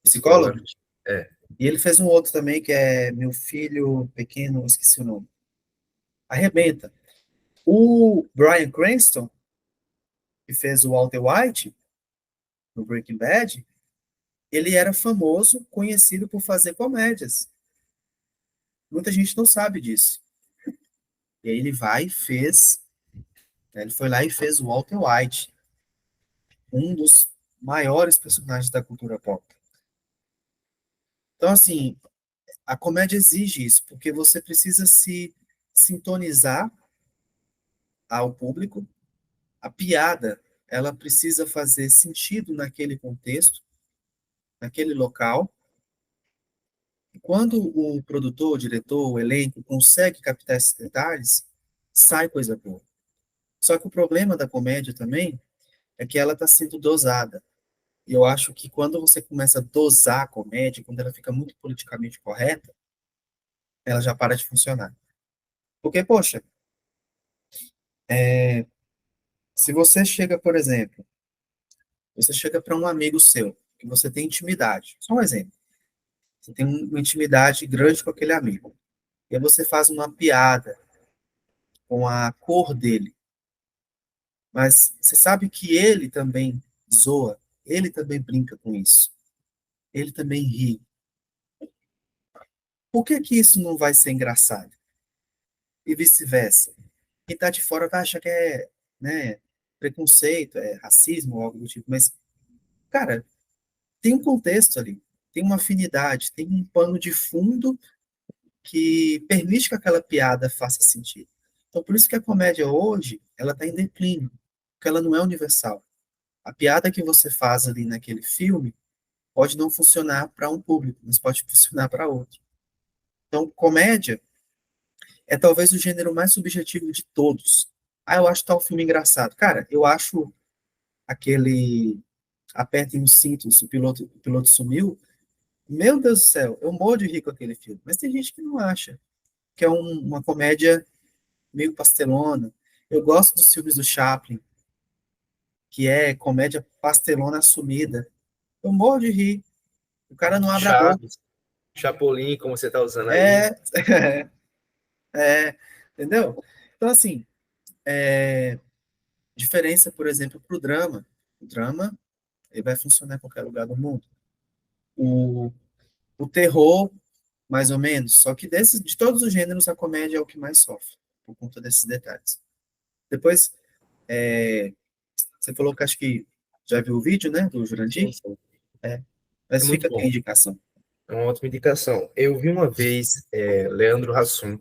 Psicólogo. psicólogo, É. e ele fez um outro também que é Meu Filho Pequeno, esqueci o nome. Arrebenta. O Bryan Cranston, que fez o Walter White no Breaking Bad, ele era famoso, conhecido por fazer comédias. Muita gente não sabe disso. E aí ele vai e fez, né, ele foi lá e fez o Walter White, um dos maiores personagens da cultura pop. Então, assim, a comédia exige isso, porque você precisa se sintonizar ao público. A piada, ela precisa fazer sentido naquele contexto, naquele local. Quando o produtor, o diretor, o elenco consegue captar esses detalhes, sai coisa boa. Só que o problema da comédia também é que ela está sendo dosada. E eu acho que quando você começa a dosar a comédia, quando ela fica muito politicamente correta, ela já para de funcionar. Porque, poxa, se você chega, por exemplo, você chega para um amigo seu, que você tem intimidade, só um exemplo. Você tem uma intimidade grande com aquele amigo. E aí você faz uma piada com a cor dele. Mas você sabe que ele também zoa, ele também brinca com isso, ele também ri. Por que que isso não vai ser engraçado? E vice-versa. Quem tá de fora vai achar que é, né, preconceito, é racismo ou algo do tipo, mas, cara, tem um contexto ali, tem uma afinidade, tem um pano de fundo que permite que aquela piada faça sentido. Então, por isso que a comédia hoje, ela está em declínio, porque ela não é universal. A piada que você faz ali naquele filme pode não funcionar para um público, mas pode funcionar para outro. Então, comédia é talvez o gênero mais subjetivo de todos. Ah, eu acho tal filme engraçado. Cara, eu acho aquele Apertem os cintos, o piloto sumiu. Meu Deus do céu, eu morro de rir com aquele filme. Mas tem gente que não acha, que é uma comédia meio pastelona. Eu gosto dos filmes do Chaplin, que é comédia pastelona assumida. Eu morro de rir. O cara não abre a boca. Chaves, Chapolin, como você está usando aí. É, entendeu? Então, assim, diferença, por exemplo, para o drama. O drama, ele vai funcionar em qualquer lugar do mundo. O, o terror, mais ou menos. Só que de todos os gêneros, a comédia é o que mais sofre, por conta desses detalhes. Depois, você falou que acho que já viu o vídeo, né, do Sim, Jurandir? sim. É. É Mas muito fica aqui a bom. indicação. É uma ótima indicação. Eu vi uma vez Leandro Hassum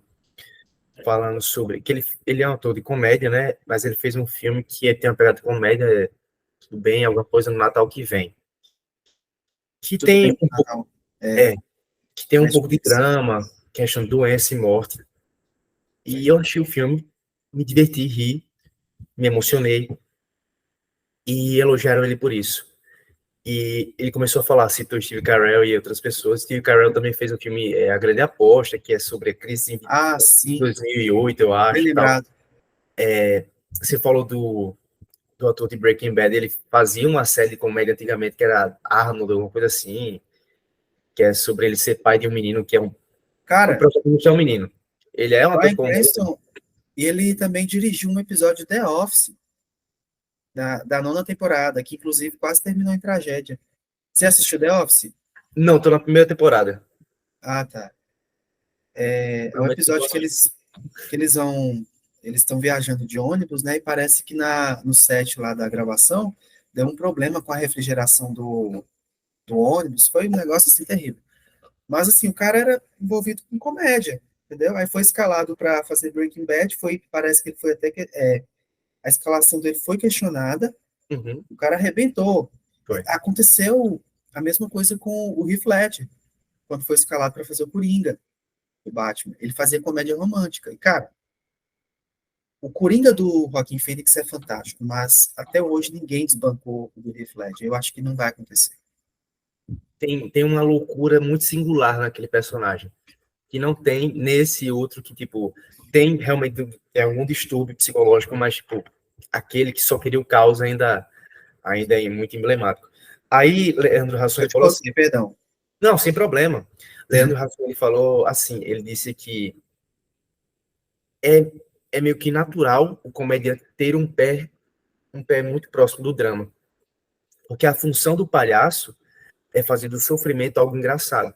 falando sobre que ele é um ator de comédia, né? Mas ele fez um filme que tem uma pegada de comédia, tudo bem, alguma coisa no Natal que vem, que Tudo bem tem com o Natal. É, é, que tem um pouco de Netflix. drama, questão de doença e morte. E eu achei o filme, me diverti, ri, me emocionei e elogiaram ele por isso. E ele começou a falar, citou Steve Carell e outras pessoas. Steve Carell também fez um filme, A Grande Aposta, que é sobre a crise em Ah, sim, 2008, eu bem acho, e tal. lembrado. Você falou do ator de Breaking Bad, ele fazia uma série de comédia antigamente, que era Arnold, alguma coisa assim, que é sobre ele ser pai de um menino, que é o Cara, protagonista é um menino. Ele é um ator de Bryan comédia. Cranston, ele também dirigiu um episódio de The Office, da nona temporada, que inclusive quase terminou em tragédia. Você assistiu The Office? Não, tô na primeira temporada. Ah, tá. É um Promete que eu vou episódio que assistir. eles estão viajando de ônibus, né? E parece que no set lá da gravação deu um problema com a refrigeração do ônibus. Foi um negócio assim terrível. Mas assim, o cara era envolvido com comédia, entendeu? Aí foi escalado para fazer Breaking Bad, parece que ele foi até que a escalação dele foi questionada, Uhum, o cara arrebentou. foi. Aconteceu a mesma coisa com o Heath Ledger, quando foi escalado para fazer o Coringa, o Batman. Ele fazia comédia romântica. E, cara, o Coringa do Joaquin Phoenix é fantástico, mas até hoje ninguém desbancou o do Heath Ledger. Eu acho que não vai acontecer. Tem uma loucura muito singular naquele personagem, que não tem nesse outro que, tipo, tem realmente algum distúrbio psicológico, mas, tipo, aquele que só queria o caos ainda é muito emblemático. Aí, Leandro Hassum, ele Pode falou assim, prosseguir, perdão. não, sem problema. Leandro Hassum, ele falou assim, ele disse que é, é meio que natural o comediante ter um pé muito próximo do drama, porque a função do palhaço é fazer do sofrimento algo engraçado.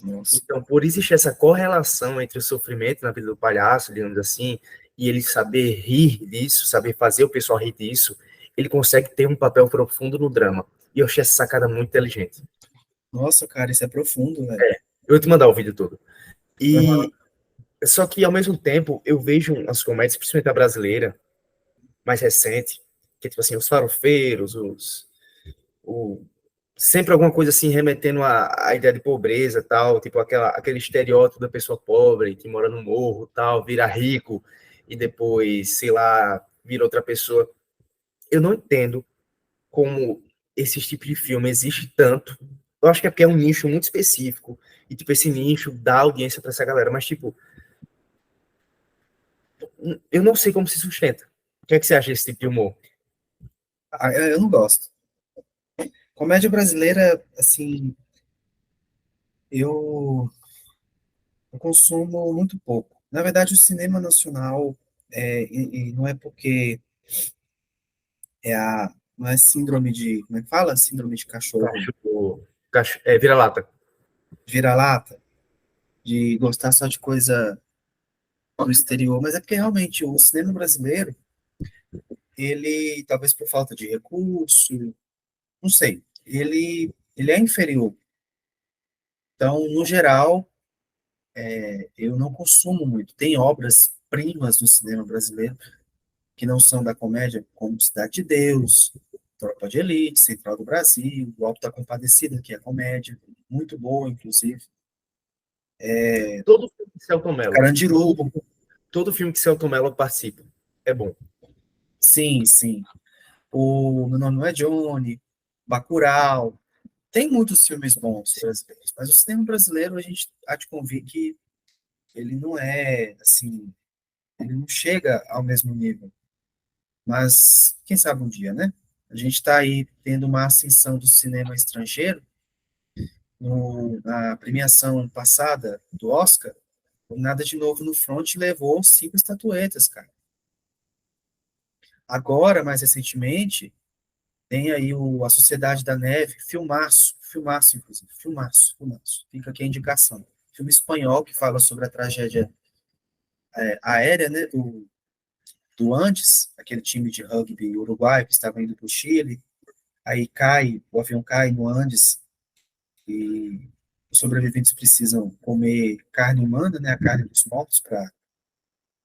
Nossa. Então, por existir essa correlação entre o sofrimento na vida do palhaço, digamos assim, e ele saber rir disso, saber fazer o pessoal rir disso, ele consegue ter um papel profundo no drama. E eu achei essa sacada muito inteligente. Nossa, cara, isso é profundo, velho. Eu vou te mandar o vídeo todo. Aham. E só que, ao mesmo tempo, eu vejo as comédias, principalmente a brasileira, mais recente, que é tipo assim, os farofeiros, o, sempre alguma coisa assim remetendo à ideia de pobreza tal, tipo aquele estereótipo da pessoa pobre que mora no morro tal, vira rico e depois, sei lá, vira outra pessoa. Eu não entendo como esse tipo de filme existe tanto. Eu acho que é porque é um nicho muito específico e tipo esse nicho dá audiência para essa galera, mas tipo, eu não sei como se sustenta. O que é que você acha desse tipo de humor? Ah, eu não gosto. Comédia brasileira, assim, Eu, eu consumo muito pouco. Na verdade, o cinema nacional, e não é porque não é síndrome de, como é que fala? Síndrome de cachorro Vira-lata. vira-lata, de gostar só de coisa do exterior, mas é porque realmente o cinema brasileiro, ele, talvez por falta de recurso, não sei, ele é inferior. Então, no geral, eu não consumo muito. Tem obras primas do cinema brasileiro que não são da comédia, como Cidade de Deus, Tropa de Elite, Central do Brasil, O Alto da Compadecida, que é comédia, muito boa, inclusive. Todo filme que Selton Mello. Carandiru, Todo filme que Selton Mello participa. É bom. sim, sim. O Meu Nome Não É Johnny, Bacurau. Tem muitos filmes bons brasileiros, mas o cinema brasileiro, a gente há de convir que ele não é, assim, ele não chega ao mesmo nível. Mas, quem sabe um dia, né? A gente está aí tendo uma ascensão do cinema estrangeiro. Na premiação passada do Oscar, o Nada de Novo no Front levou 5 estatuetas, cara. Agora, mais recentemente, tem aí A Sociedade da Neve, filmaço, filmaço, inclusive, filmaço, filmaço. Fica aqui a indicação. Filme espanhol que fala sobre a tragédia aérea, né, do Andes, aquele time de rugby uruguaio que estava indo para o Chile, aí o avião cai no Andes e os sobreviventes precisam comer carne humana, né, a carne dos mortos para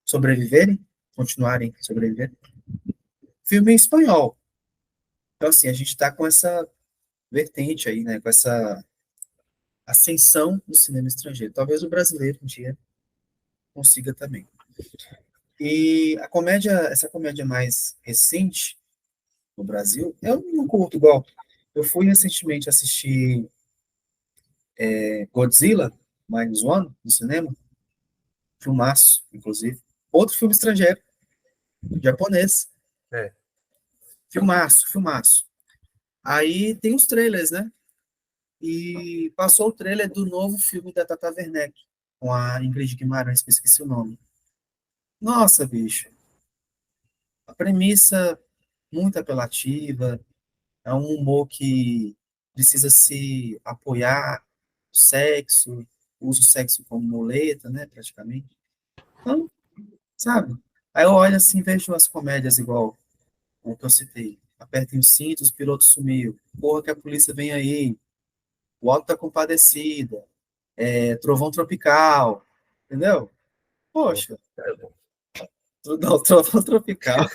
sobreviverem, continuarem sobrevivendo. Filme em espanhol. Então, assim, a gente está com essa vertente aí, né, com essa ascensão do cinema estrangeiro. Talvez o brasileiro um dia consiga também. E essa comédia mais recente no Brasil, eu não curto igual. Eu fui recentemente assistir Godzilla Minus One no cinema, filmaço, inclusive. Outro filme estrangeiro, japonês. É. Filmaço, filmaço. Aí tem os trailers, né? E passou o trailer do novo filme da Tata Werneck, com a Ingrid Guimarães, que eu esqueci o nome. Nossa, bicho. A premissa muito apelativa, é um humor que precisa se apoiar o sexo, usa o sexo como muleta, né, praticamente. Então, sabe? Aí eu olho assim, vejo as comédias igual o que eu citei. Apertem os cintos, o piloto sumiu. Porra que a polícia vem aí. O Auto da Compadecida. Trovão Tropical. Entendeu? Poxa, É bom. não, Trovão Tropical.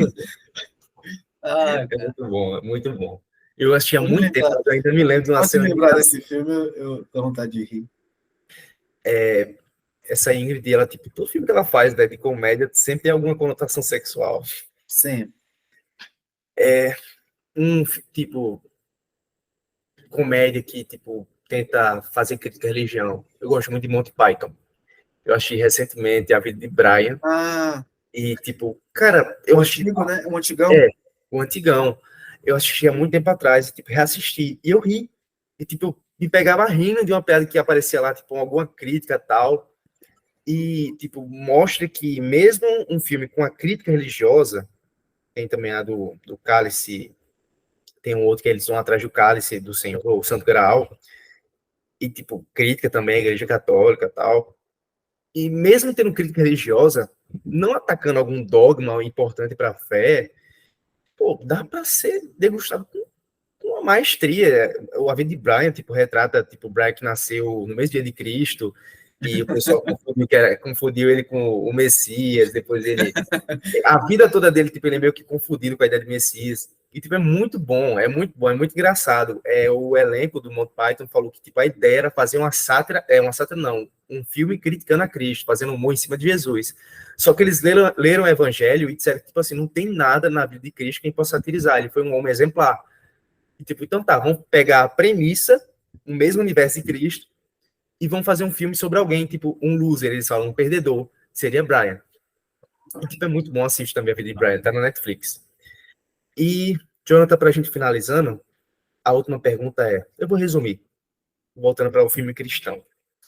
Ah, É cara. muito bom, é muito bom. Eu assisti há Pode muito tempo, lembrar, mas eu ainda me lembro de uma pode cena lembrar desse filme, eu tenho vontade de rir. essa Ingrid, ela, tipo, todo filme que ela faz, né, de comédia, sempre tem alguma conotação sexual. Sempre. Tipo, comédia que, tipo, tenta fazer crítica à religião. Eu gosto muito de Monty Python. Eu achei recentemente A Vida de Brian Ah, e, tipo, cara, o eu achei, antigo, né? O antigão. é, o antigão. Eu assisti há muito tempo atrás, e, tipo, reassisti, e eu ri. E, tipo, eu me pegava rindo de uma piada que aparecia lá, tipo, alguma crítica e tal. E, tipo, mostra que mesmo um filme com a crítica religiosa, tem também a do Cálice, tem um outro que eles vão atrás do Cálice do Senhor, o Santo Graal, e, tipo, crítica também à Igreja Católica e tal. E mesmo tendo crítica religiosa, não atacando algum dogma importante para a fé, pô, dá para ser degustado com uma maestria. O A Vida de Brian, tipo, retrata, tipo, Brian que nasceu no mesmo dia de Cristo, e o pessoal confundiu ele com o Messias, depois ele a vida toda dele, tipo, ele é meio que confundido com a ideia de Messias. E, tipo, é muito bom, é muito bom, é muito engraçado. O elenco do Monty Python falou que, tipo, a ideia era fazer uma sátira não, um filme criticando a Cristo, fazendo humor em cima de Jesus. Só que eles leram o Evangelho e disseram que, tipo assim, não tem nada na vida de Cristo que possa satirizar. Ele foi um homem exemplar. E, tipo, então tá, vamos pegar a premissa, o mesmo universo de Cristo, e vamos fazer um filme sobre alguém, tipo, um loser, eles falam, um perdedor, seria Brian. E, tipo, é muito bom assistir também a vida de Brian, tá na Netflix. E, Jonathan, pra gente finalizando, a última pergunta é, eu vou resumir, voltando para o filme cristão.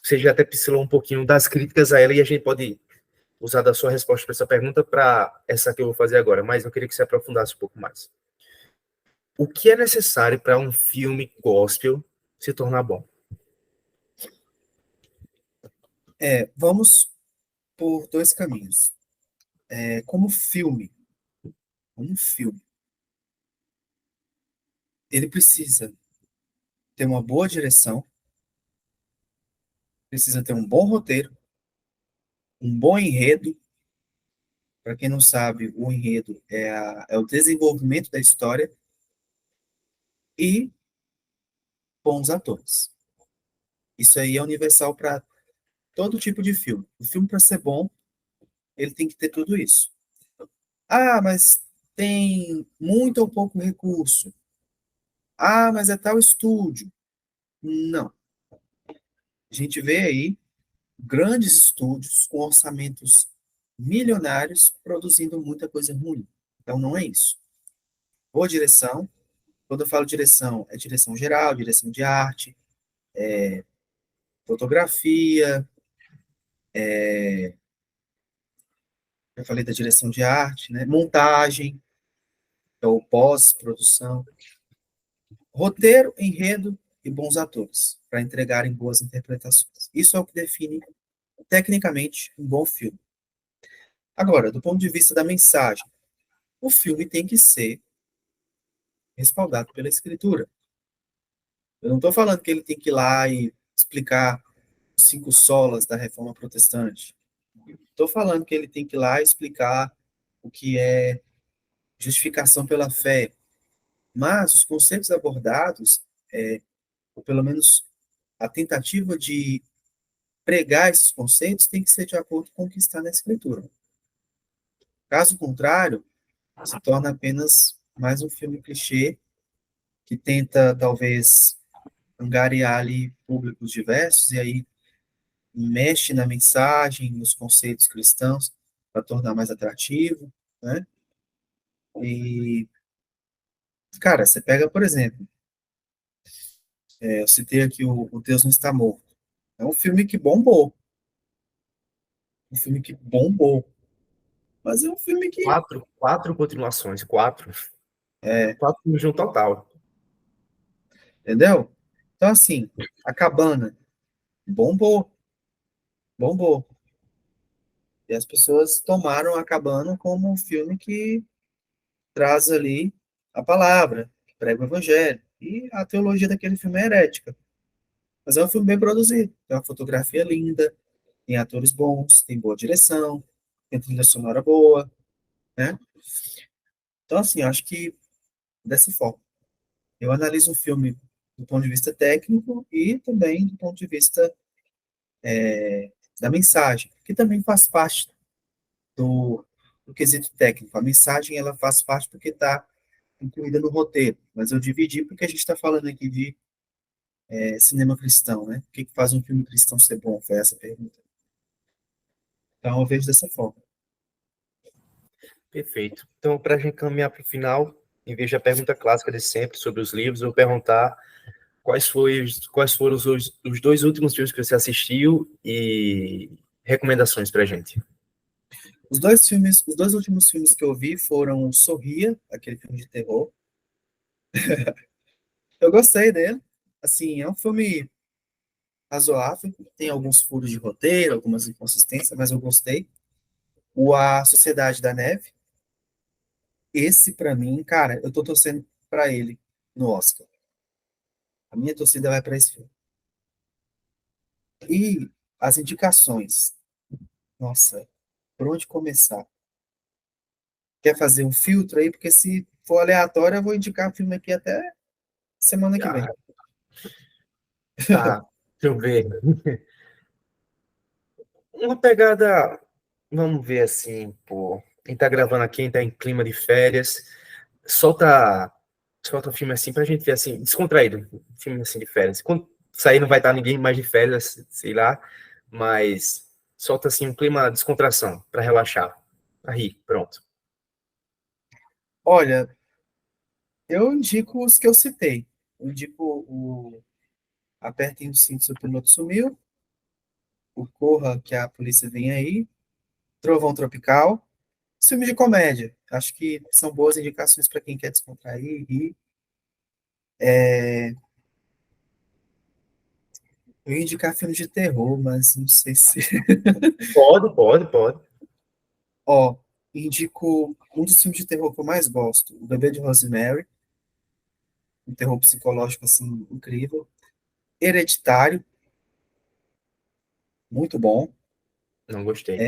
você já até pincelou um pouquinho das críticas a ela e a gente pode usar da sua resposta para essa pergunta para essa que eu vou fazer agora, mas eu queria que você aprofundasse um pouco mais. O que é necessário para um filme gospel se tornar bom? Vamos por dois caminhos. Como filme, ele precisa ter uma boa direção, precisa ter um bom roteiro, um bom enredo. Para quem não sabe, o enredo é o desenvolvimento da história e bons atores. Isso aí é universal para todo tipo de filme. O filme, para ser bom, ele tem que ter tudo isso. Ah, mas tem muito ou pouco recurso. Ah, mas é tal estúdio. Não. A gente vê aí grandes estúdios com orçamentos milionários produzindo muita coisa ruim. Então não é isso. Boa direção, quando eu falo direção, é direção geral, direção de arte, fotografia, eu falei da direção de arte, né? Montagem, ou pós-produção, roteiro, enredo e bons atores, para entregarem boas interpretações. Isso é o que define, tecnicamente, um bom filme. Agora, do ponto de vista da mensagem, o filme tem que ser respaldado pela escritura. Eu não estou falando que ele tem que ir lá e explicar os cinco solas da Reforma Protestante. Estou falando que ele tem que ir lá e explicar o que é justificação pela fé. Mas os conceitos abordados, ou pelo menos a tentativa de pregar esses conceitos, tem que ser de acordo com o que está na Escritura. Caso contrário, se torna apenas mais um filme clichê que tenta, talvez, angariar ali públicos diversos e aí mexe na mensagem, nos conceitos cristãos para tornar mais atrativo, né? E, cara, você pega, por exemplo, eu citei aqui o Deus Não Está Morto. É um filme que bombou, mas é um filme que, Quatro continuações, quatro. é, Quatro filmes no total. entendeu? Então, assim, a Cabana bombou, bombou. E as pessoas tomaram a Cabana como um filme que traz ali a palavra, que prega o evangelho. E a teologia daquele filme é herética. Mas é um filme bem produzido, tem uma fotografia linda, tem atores bons, tem boa direção, tem trilha sonora boa, né? Então, assim, eu acho que dessa forma. Eu analiso um filme do ponto de vista técnico e também do ponto de vista da mensagem, que também faz parte do quesito técnico. A mensagem, ela faz parte porque está incluída no roteiro, mas eu dividi porque a gente está falando aqui de cinema cristão, né? O que faz um filme cristão ser bom? Foi essa a pergunta. Então, eu vejo dessa forma. Perfeito. Então, para a gente caminhar para o final, em vez da pergunta clássica de sempre sobre os livros, eu vou perguntar quais foram os dois últimos filmes que você assistiu e recomendações para a gente. Os dois últimos filmes que eu vi foram Sorria, aquele filme de terror. Eu gostei dele. Assim, é um filme razoável, tem alguns furos de roteiro, algumas inconsistências, mas eu gostei. O A Sociedade da Neve, esse pra mim, cara, eu tô torcendo pra ele no Oscar. A minha torcida vai pra esse filme. E as indicações. Nossa, por onde começar? Quer fazer um filtro aí? Porque se for aleatório, eu vou indicar filme aqui até semana que Ah, vem. tá, deixa eu ver. Uma pegada, vamos ver assim, pô. Quem tá gravando aqui, quem tá em clima de férias, solta, solta um filme assim pra gente ver assim, descontraído, um filme assim de férias. Quando sair não vai estar ninguém mais de férias, sei lá, mas solta assim um clima de descontração pra relaxar, pra rir, pronto. Olha, eu indico os que eu citei. Eu indico Apertem o cinto, seu piloto sumiu. o Corra, que a polícia vem aí, Trovão Tropical, filme de comédia. Acho que são boas indicações para quem quer descontrair. E eu ia indicar filmes de terror, mas não sei se. Pode, pode, pode. Ó, indico um dos filmes de terror que eu mais gosto, O Bebê de Rosemary, um terror psicológico assim incrível. Hereditário, muito bom. Não gostei.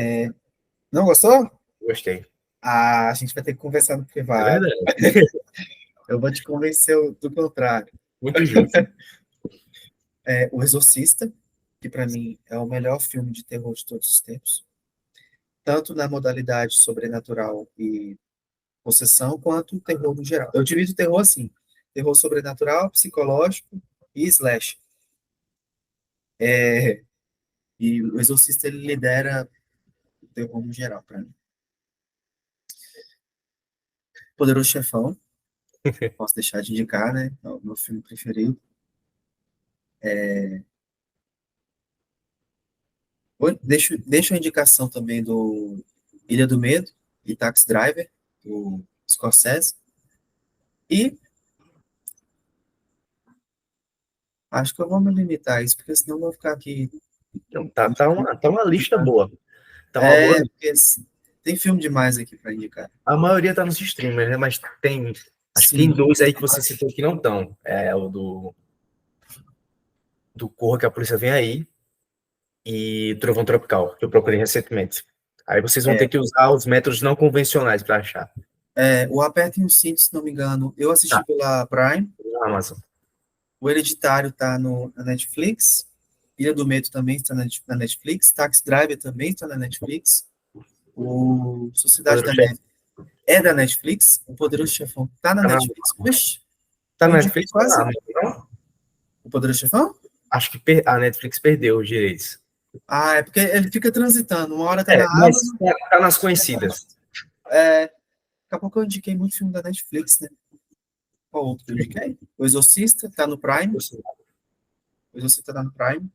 Não gostou? Gostei. Ah, a gente vai ter que conversar no É privado. verdade. Eu vou te convencer do contrário. Muito justo. O Exorcista, que para mim é o melhor filme de terror de todos os tempos, tanto na modalidade sobrenatural e possessão, quanto terror no geral. Eu divido o terror assim: terror sobrenatural, psicológico e slash. E o Exorcista ele lidera o terror no geral para mim. Poderoso Chefão, posso deixar de indicar, né? É o meu filme preferido. Deixo a indicação também do Ilha do Medo e Taxi Driver, do Scorsese. E acho que eu vou me limitar a isso, porque senão eu vou ficar aqui. Então, tá uma lista boa. Tá uma boa. Porque tem filme demais aqui para indicar. A maioria tá nos streamers, né? Mas tem. Acho que tem Sim, dois aí que você citou que não estão. É o do Corra que a polícia vem aí e Trovão Tropical, que eu procurei recentemente. Aí vocês vão ter é, que usar os métodos não convencionais para achar. o Apertem os Cintos, se não me engano, eu Tá, assisti pela Prime. na Amazon. O Hereditário tá na Netflix. Ilha do Medo também está na Netflix. Taxi Driver também está na Netflix. O Sociedade Poderoso da Chefão. Neve é da Netflix. O Poderoso Chefão tá na Tá na, Netflix. Vixe, tá eu na indiquei Netflix ou na quase. Amazon, não? O Poderoso Chefão? Acho que a Netflix perdeu os direitos. Ah, é porque ele fica transitando. Uma hora tá É, na mas Amazon. tá nas conhecidas. Daqui a pouco eu indiquei muito filme da Netflix, né? Qual outro que eu indiquei? O Exorcista tá no Prime. O Exorcista tá no Prime.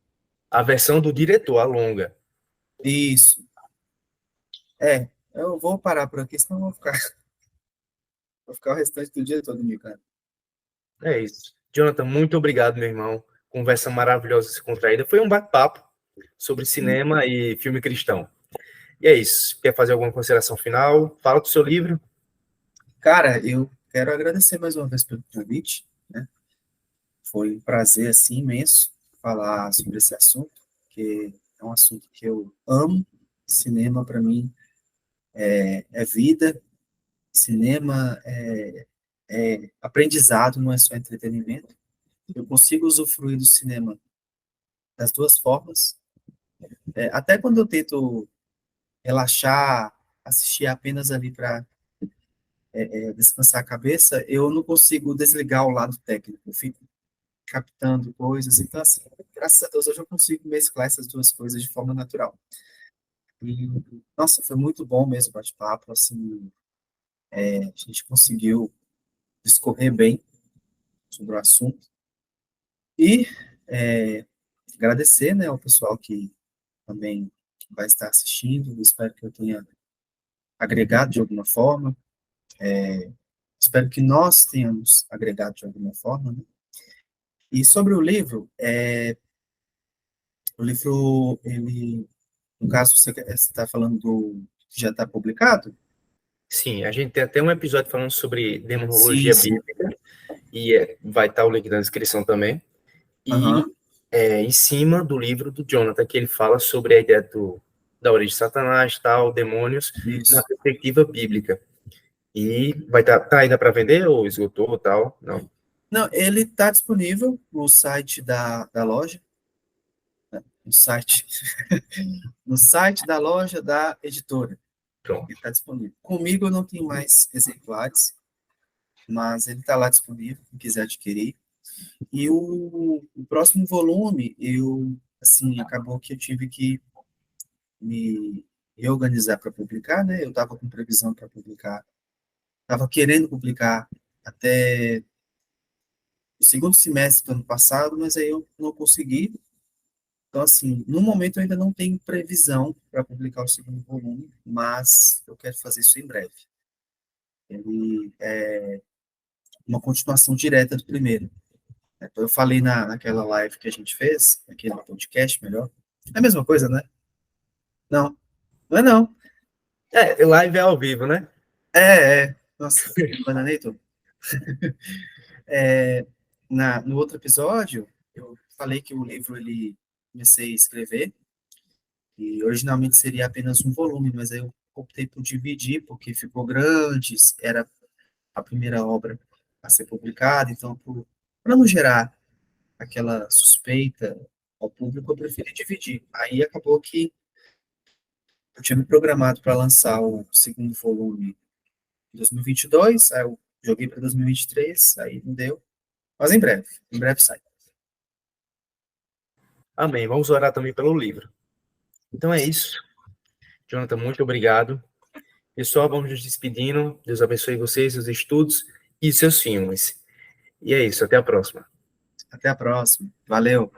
A versão do diretor, a longa. Isso. Eu vou parar por aqui, senão eu vou ficar o restante do dia todo indicando. É isso. Jonathan, muito obrigado, meu irmão. Conversa maravilhosa, descontraída. Foi um bate-papo sobre Sim. cinema e filme cristão. E é isso. Quer fazer alguma consideração final? Fala do seu livro. Cara, eu quero agradecer mais uma vez pelo convite, né? Foi um prazer, assim, imenso falar sobre esse assunto, que é um assunto que eu amo. Cinema, para mim, é vida. Cinema é aprendizado, não é só entretenimento. Eu consigo usufruir do cinema das duas formas. Até quando eu tento relaxar, assistir apenas ali para descansar a cabeça, eu não consigo desligar o lado técnico. Eu fico captando coisas. Então, assim, graças a Deus, hoje eu consigo mesclar essas duas coisas de forma natural. E, nossa, foi muito bom mesmo o bate-papo. Assim, a gente conseguiu discorrer bem sobre o assunto. E é, agradecer, né, ao pessoal que também vai estar assistindo. Espero que eu tenha agregado de alguma forma. Espero que nós tenhamos agregado de alguma forma, né? E sobre o livro, ele, no caso, você está falando do que já está publicado? Sim, a gente tem até um episódio falando sobre Sim, demonologia sim. bíblica, e vai estar o link na descrição também. E Aham, em cima do livro do Jonathan, que ele fala sobre a ideia da origem de Satanás, tal, demônios, na isso. perspectiva bíblica. E vai estar tá ainda para vender ou esgotou tal? Não. Não, ele está disponível no site da loja, no site, no site da loja da editora. Pronto. Ele está disponível. Comigo eu não tenho mais exemplares, mas ele está lá disponível, quem quiser adquirir. E o próximo volume, assim, acabou que eu tive que me reorganizar para publicar, né? Eu estava com previsão para publicar, estava querendo publicar até o segundo semestre do ano passado, mas aí eu não consegui. Então, assim, no momento eu ainda não tenho previsão para publicar o segundo volume, mas eu quero fazer isso em breve. Ele é uma continuação direta do primeiro. Eu falei naquela live que a gente fez, naquele podcast, melhor. É a mesma coisa, né? Não, não é não. Live é ao vivo, né? É. Nossa, bananei tudo. No outro episódio, eu falei que o livro, ele comecei a escrever, e originalmente seria apenas um volume, mas aí eu optei por dividir, porque ficou grande, era a primeira obra a ser publicada, então, para não gerar aquela suspeita ao público, eu preferi dividir. Aí acabou que eu tinha me programado para lançar o segundo volume em 2022, aí eu joguei para 2023, aí não deu, mas em breve sai. Amém. Vamos orar também pelo livro. Então é isso. Jonathan, muito obrigado. Pessoal, vamos nos despedindo. Deus abençoe vocês, seus estudos e seus filmes. E é isso. Até a próxima. Até a próxima. Valeu!